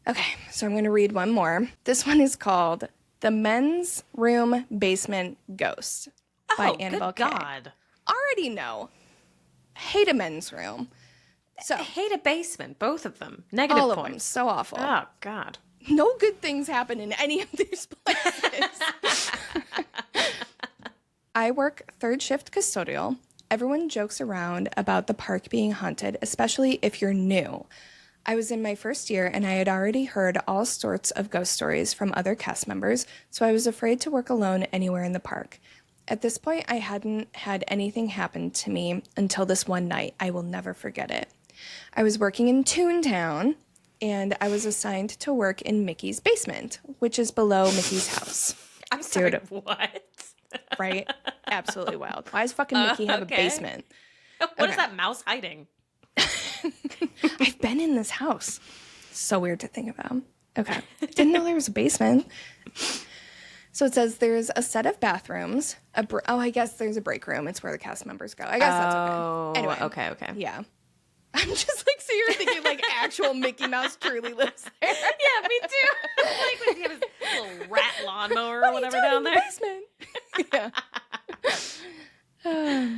Okay, so I'm going to read one more. This one is called The Men's Room Basement Ghost by Annabelle K. God. Already know. Hate a men's room. So, I hate a basement. Both of them. Negative all of them. points. So awful. Oh, God. No good things happen in any of these places. I work third shift custodial. Everyone jokes around about the park being haunted, especially if you're new. I was in my first year and I had already heard all sorts of ghost stories from other cast members, so I was afraid to work alone anywhere in the park. At this point, I hadn't had anything happen to me until this one night. I will never forget it. I was working in Toontown, and I was assigned to work in Mickey's basement, which is below Mickey's house. I'm sorry. Dude. What? Right? Absolutely wild. Why does fucking Mickey have okay. a basement? What is that mouse hiding? I've been in this house. So weird to think about. Okay. Didn't know there was a basement. So it says there's a set of bathrooms. I guess there's a break room. It's where the cast members go. I guess that's okay. Anyway. Okay. Yeah. I'm just like, so you're thinking like actual Mickey Mouse truly lives there. Yeah, me too. Like when he had his little rat lawnmower or whatever down there. Basement. Yeah.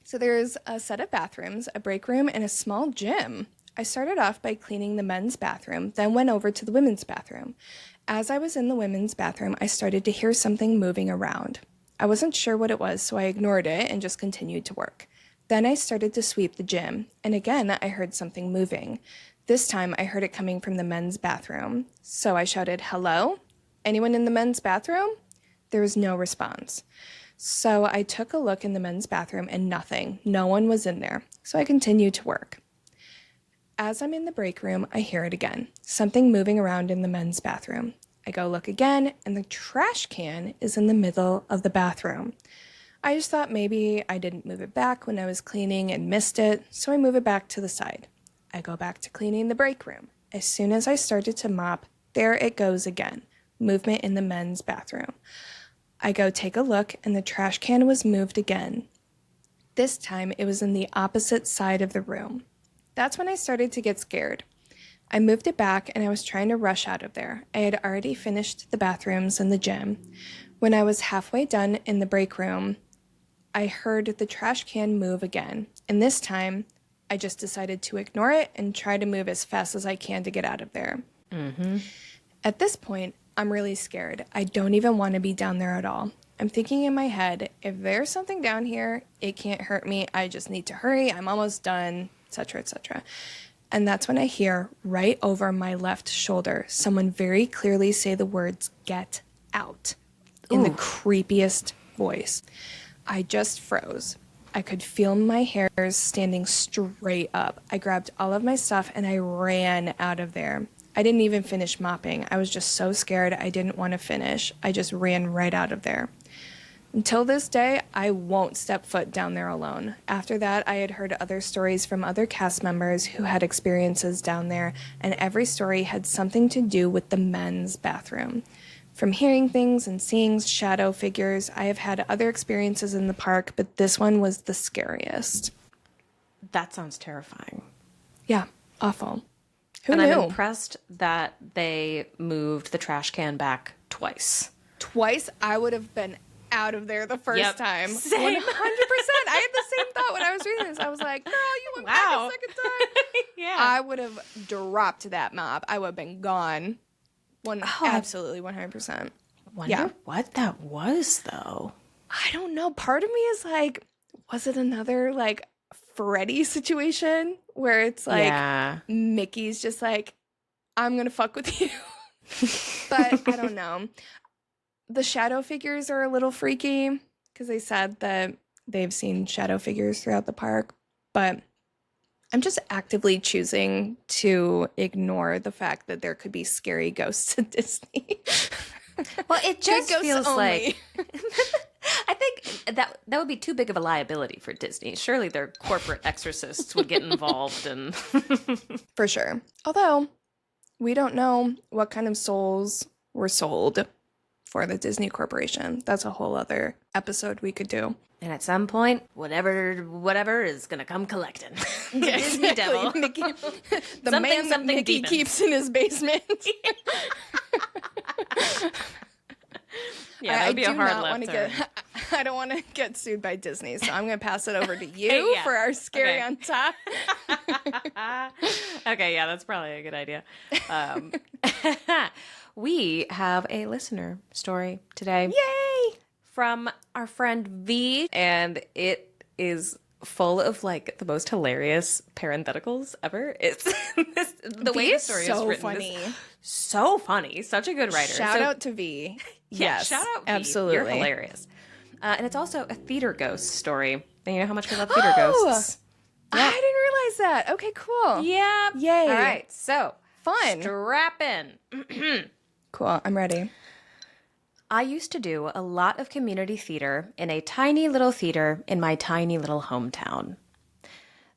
So there's a set of bathrooms, a break room, and a small gym. I started off by cleaning the men's bathroom, then went over to the women's bathroom. As I was in the women's bathroom, I started to hear something moving around. I wasn't sure what it was, so I ignored it and just continued to work. Then I started to sweep the gym, and again I heard something moving. This time I heard it coming from the men's bathroom. So I shouted, "Hello? Anyone in the men's bathroom?" There was no response. So I took a look in the men's bathroom and nothing. No one was in there. So I continued to work. As I'm in the break room, I hear it again. Something moving around in the men's bathroom. I go look again, and the trash can is in the middle of the bathroom. I just thought maybe I didn't move it back when I was cleaning and missed it, so I move it back to the side. I go back to cleaning the break room. As soon as I started to mop, there it goes again. Movement in the men's bathroom. I go take a look, and the trash can was moved again. This time, it was in the opposite side of the room. That's when I started to get scared. I moved it back, and I was trying to rush out of there. I had already finished the bathrooms and the gym. When I was halfway done in the break room, I heard the trash can move again, and this time, I just decided to ignore it and try to move as fast as I can to get out of there. At this point, I'm really scared. I don't even want to be down there at all. I'm thinking in my head, if there's something down here, it can't hurt me. I just need to hurry. I'm almost done, etc., etc. And that's when I hear right over my left shoulder someone very clearly say the words, "Get out," in the creepiest voice. I just froze. I could feel my hairs standing straight up. I grabbed all of my stuff and I ran out of there. I didn't even finish mopping. I was just so scared I didn't want to finish. I just ran right out of there. Until this day, I won't step foot down there alone. After that, I had heard other stories from other cast members who had experiences down there, and every story had something to do with the men's bathroom. From hearing things and seeing shadow figures, I have had other experiences in the park, but this one was the scariest. That sounds terrifying. Yeah, awful. Who and knew? I'm impressed that they moved the trash can back twice. Twice, I would have been out of there the first time. Same. 100%. I had the same thought when I was reading this. I was like, girl, you went back a second time. Yeah. I would have dropped that mop. I would have been gone. Absolutely 100%. Wonder what that was, though. I don't know. Part of me is like, was it another like Freddy situation where it's like Mickey's just like, I'm going to fuck with you. But I don't know. The shadow figures are a little freaky because they said that they've seen shadow figures throughout the park. But I'm just actively choosing to ignore the fact that there could be scary ghosts at Disney. Well, it just feels only. like I think that would be too big of a liability for Disney. Surely their corporate exorcists would get involved and For sure. Although we don't know what kind of souls were sold for the Disney Corporation. That's a whole other episode we could do. And at some point, whatever is gonna come collecting. The Disney devil. Mickey, the Something, man that something Mickey demons. keeps in his basement. Yeah, that would be a hard left turn. I don't want to get sued by Disney, so I'm going to pass it over to you for our scary on top. Okay, yeah, that's probably a good idea. We have a listener story today. Yay! From our friend V, and it is full of like the most hilarious parentheticals ever. It's the way the story is written. Funny. So funny. Such a good writer. Shout out to V. Yeah, Yes, shout out V. absolutely. You're hilarious. And it's also a theater ghost story. And you know how much we love theater ghosts. I didn't realize that. Okay, cool. Yeah. Yay. All right. So Fun. strap in. Cool. I'm ready. I used to do a lot of community theater in a tiny little theater in my tiny little hometown.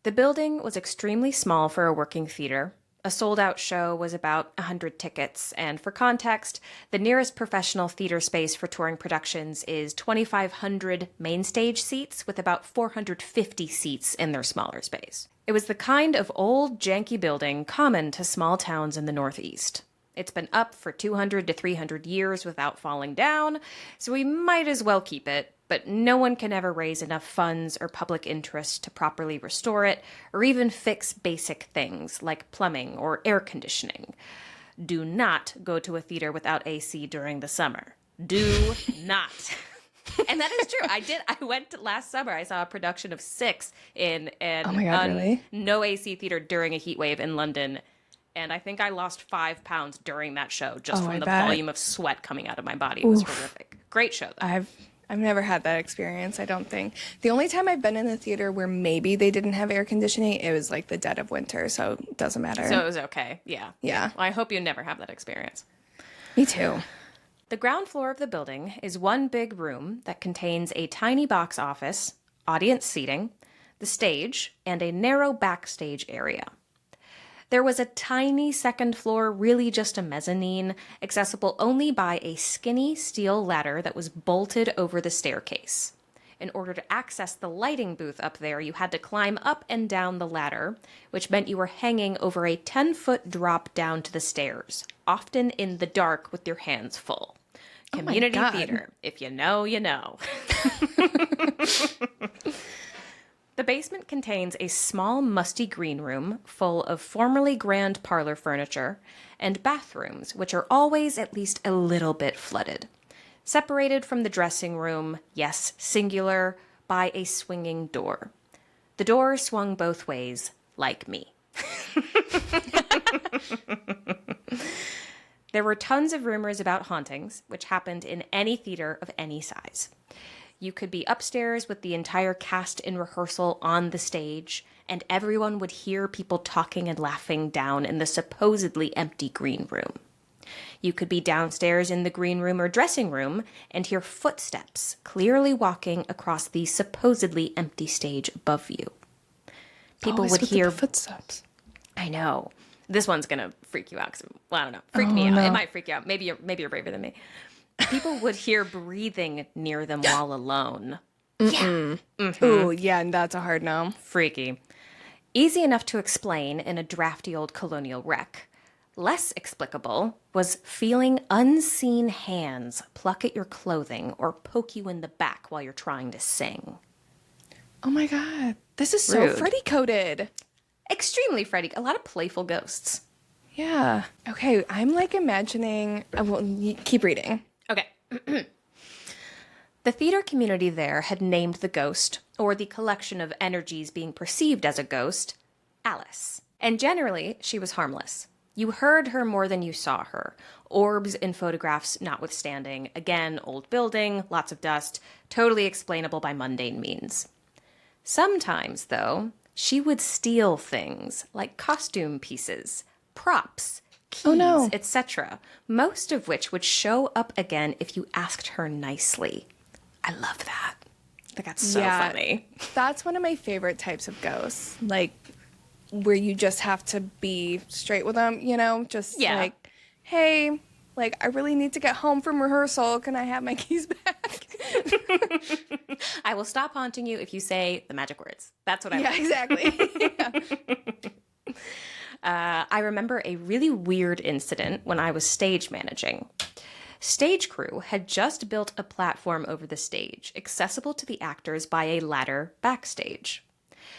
The building was extremely small for a working theater. A sold-out show was about 100 tickets, and for context, the nearest professional theater space for touring productions is 2,500 main stage seats with about 450 seats in their smaller space. It was the kind of old, janky building common to small towns in the Northeast. It's been up for 200 to 300 years without falling down, so we might as well keep it, but no one can ever raise enough funds or public interest to properly restore it, or even fix basic things like plumbing or air conditioning. Do not go to a theater without AC during the summer. Do not. And that is true. I went last summer. I saw a production of Six in an Oh my God, really? no AC theater during a heat wave in London. And I think I lost 5 pounds during that show just Oh, from I the bet. volume of sweat coming out of my body. It was horrific. Great show, though. I've never had that experience, I don't think. The only time I've been in a theater where maybe they didn't have air conditioning, it was like the dead of winter, so it doesn't matter. So it was okay. Yeah. Yeah. Well, I hope you never have that experience. Me too. The ground floor of the building is one big room that contains a tiny box office, audience seating, the stage, and a narrow backstage area. There was a tiny second floor, really just a mezzanine, accessible only by a skinny steel ladder that was bolted over the staircase. In order to access the lighting booth up there, you had to climb up and down the ladder, which meant you were hanging over a 10-foot drop down to the stairs, often in the dark with your hands full. Community God. theater. If you know, you know. The basement contains a small, musty green room full of formerly grand parlor furniture and bathrooms, which are always at least a little bit flooded. Separated from the dressing room, yes, singular, by a swinging door. The door swung both ways, like me. There were tons of rumors about hauntings, which happened in any theater of any size. You could be upstairs with the entire cast in rehearsal on the stage, and everyone would hear people talking and laughing down in the supposedly empty green room. You could be downstairs in the green room or dressing room and hear footsteps clearly walking across the supposedly empty stage above you. People Always would with the hear footsteps. I know. This one's gonna freak you out. Well, I don't know. Freak me out. no. It might freak you out. Maybe you're braver than me. People would hear breathing near them while alone. Yeah. Ooh, yeah, and that's a hard no. Freaky. Easy enough to explain in a drafty old colonial wreck. Less explicable was feeling unseen hands pluck at your clothing or poke you in the back while you're trying to sing. Oh my God. This is so Rude. Freddy coded. Extremely Freddy. A lot of playful ghosts. Yeah. Okay, I'm like imagining. Keep reading. Okay. The theater community there had named the ghost, or the collection of energies being perceived as a ghost, Alice. And generally, she was harmless. You heard her more than you saw her. Orbs in photographs notwithstanding. Again, old building, lots of dust, totally explainable by mundane means. Sometimes, though, she would steal things like costume pieces, props, keys, Oh, no. etc., most of which would show up again if you asked her nicely. I love that. I think that's so funny. That's one of my favorite types of ghosts. Like, where you just have to be straight with them, you know? Just Yeah. like, hey, like, I really need to get home from rehearsal. Can I have my keys back? I will stop haunting you if you say the magic words. That's what I Yeah, want. exactly. I remember a really weird incident when I was stage managing. Stage crew had just built a platform over the stage, accessible to the actors by a ladder backstage.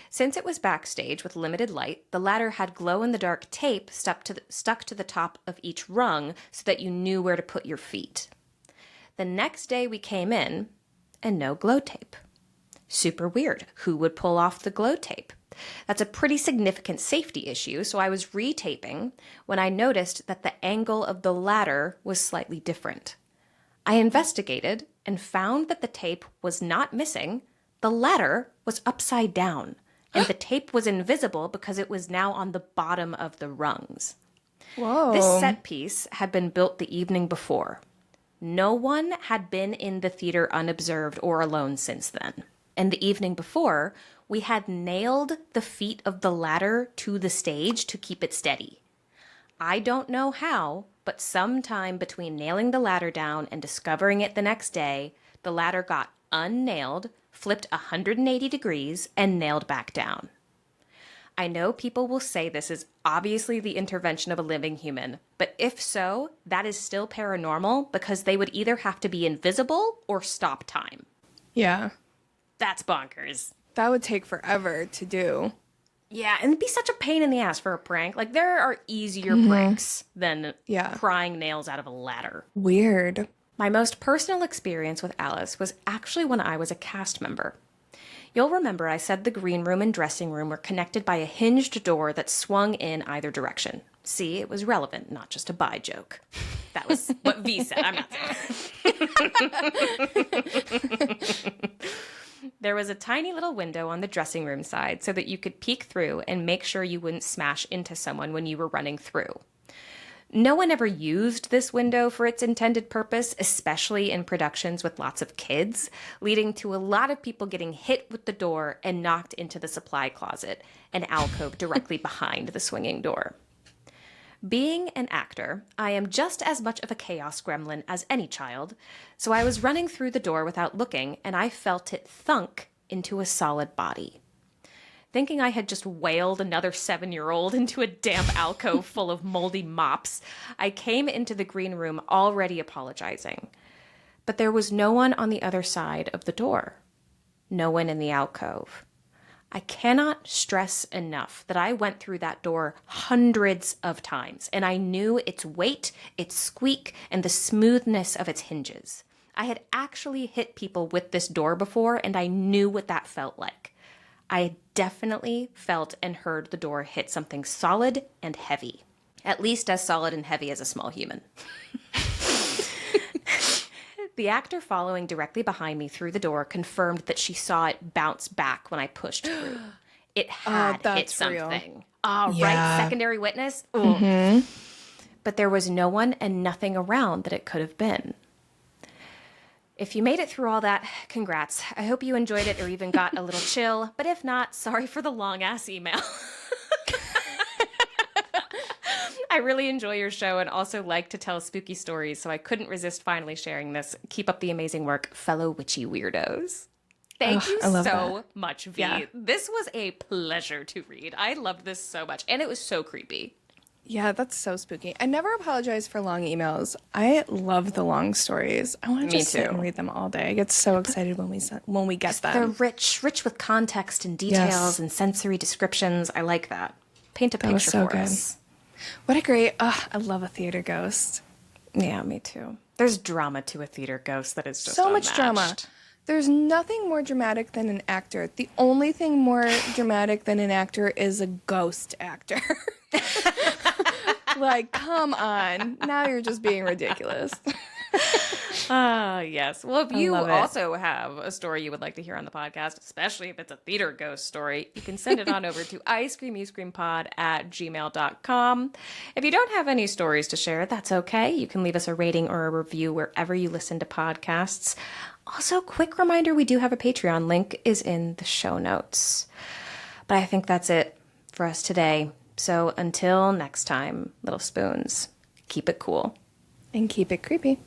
Since it was backstage with limited light, the ladder had glow-in-the-dark tape stuck to the top of each rung so that you knew where to put your feet. The next day we came in, and no glow tape. Super weird. Who would pull off the glow tape? That's a pretty significant safety issue, so I was retaping when I noticed that the angle of the ladder was slightly different. I investigated and found that the tape was not missing. The ladder was upside down, and the tape was invisible because it was now on the bottom of the rungs. Whoa. This set piece had been built the evening before. No one had been in the theater unobserved or alone since then. And the evening before, we had nailed the feet of the ladder to the stage to keep it steady. I don't know how, but sometime between nailing the ladder down and discovering it the next day, the ladder got unnailed, flipped 180 degrees, and nailed back down. I know people will say this is obviously the intervention of a living human, but if so, that is still paranormal because they would either have to be invisible or stop time. Yeah. That's bonkers. That would take forever to do. Yeah, and it'd be such a pain in the ass for a prank. Like, there are easier pranks than Yeah. prying nails out of a ladder. Weird. My most personal experience with Alice was actually when I was a cast member. You'll remember I said the green room and dressing room were connected by a hinged door that swung in either direction. See, it was relevant, not just a bi joke. That was what V said. I'm not saying. There was a tiny little window on the dressing room side so that you could peek through and make sure you wouldn't smash into someone when you were running through. No one ever used this window for its intended purpose, especially in productions with lots of kids, leading to a lot of people getting hit with the door and knocked into the supply closet, an alcove directly behind the swinging door. Being an actor, I am just as much of a chaos gremlin as any child, so I was running through the door without looking, and I felt it thunk into a solid body. Thinking I had just whaled another 7-year-old into a damp alcove full of moldy mops, I came into the green room already apologizing. But there was no one on the other side of the door. No one in the alcove. I cannot stress enough that I went through that door hundreds of times, and I knew its weight, its squeak, and the smoothness of its hinges. I had actually hit people with this door before, and I knew what that felt like. I definitely felt and heard the door hit something solid and heavy. At least as solid and heavy as a small human. The actor following directly behind me through the door confirmed that she saw it bounce back when I pushed through. It had hit something. Oh, right. Secondary witness. Mm-hmm. But there was no one and nothing around that it could have been. If you made it through all that, congrats. I hope you enjoyed it or even got a little chill. But if not, sorry for the long-ass email. I really enjoy your show and also like to tell spooky stories, so I couldn't resist finally sharing this. Keep up the amazing work, fellow witchy weirdos. Thank you so much, V. Yeah. This was a pleasure to read. I loved this so much, and it was so creepy. Yeah, that's so spooky. I never apologize for long emails. I love the long stories. I want to just sit and read them all day. I get so excited when we get them. They're rich with context and details and sensory descriptions. I like that. Paint a picture for us. What a great, I love a theater ghost. Yeah, me too. There's drama to a theater ghost that is just so unmatched. Much drama. There's nothing more dramatic than an actor. The only thing more dramatic than an actor is a ghost actor. Like, come on. Now you're just being ridiculous. Yes. Well, if you also have a story you would like to hear on the podcast, especially if it's a theater ghost story, you can send it on over to iscreamyouScreampod@gmail.com. If you don't have any stories to share, that's okay. You can leave us a rating or a review wherever you listen to podcasts. Also, quick reminder, we do have a Patreon. Link is in the show notes. But I think that's it for us today. So until next time, little spoons, keep it cool. And keep it creepy.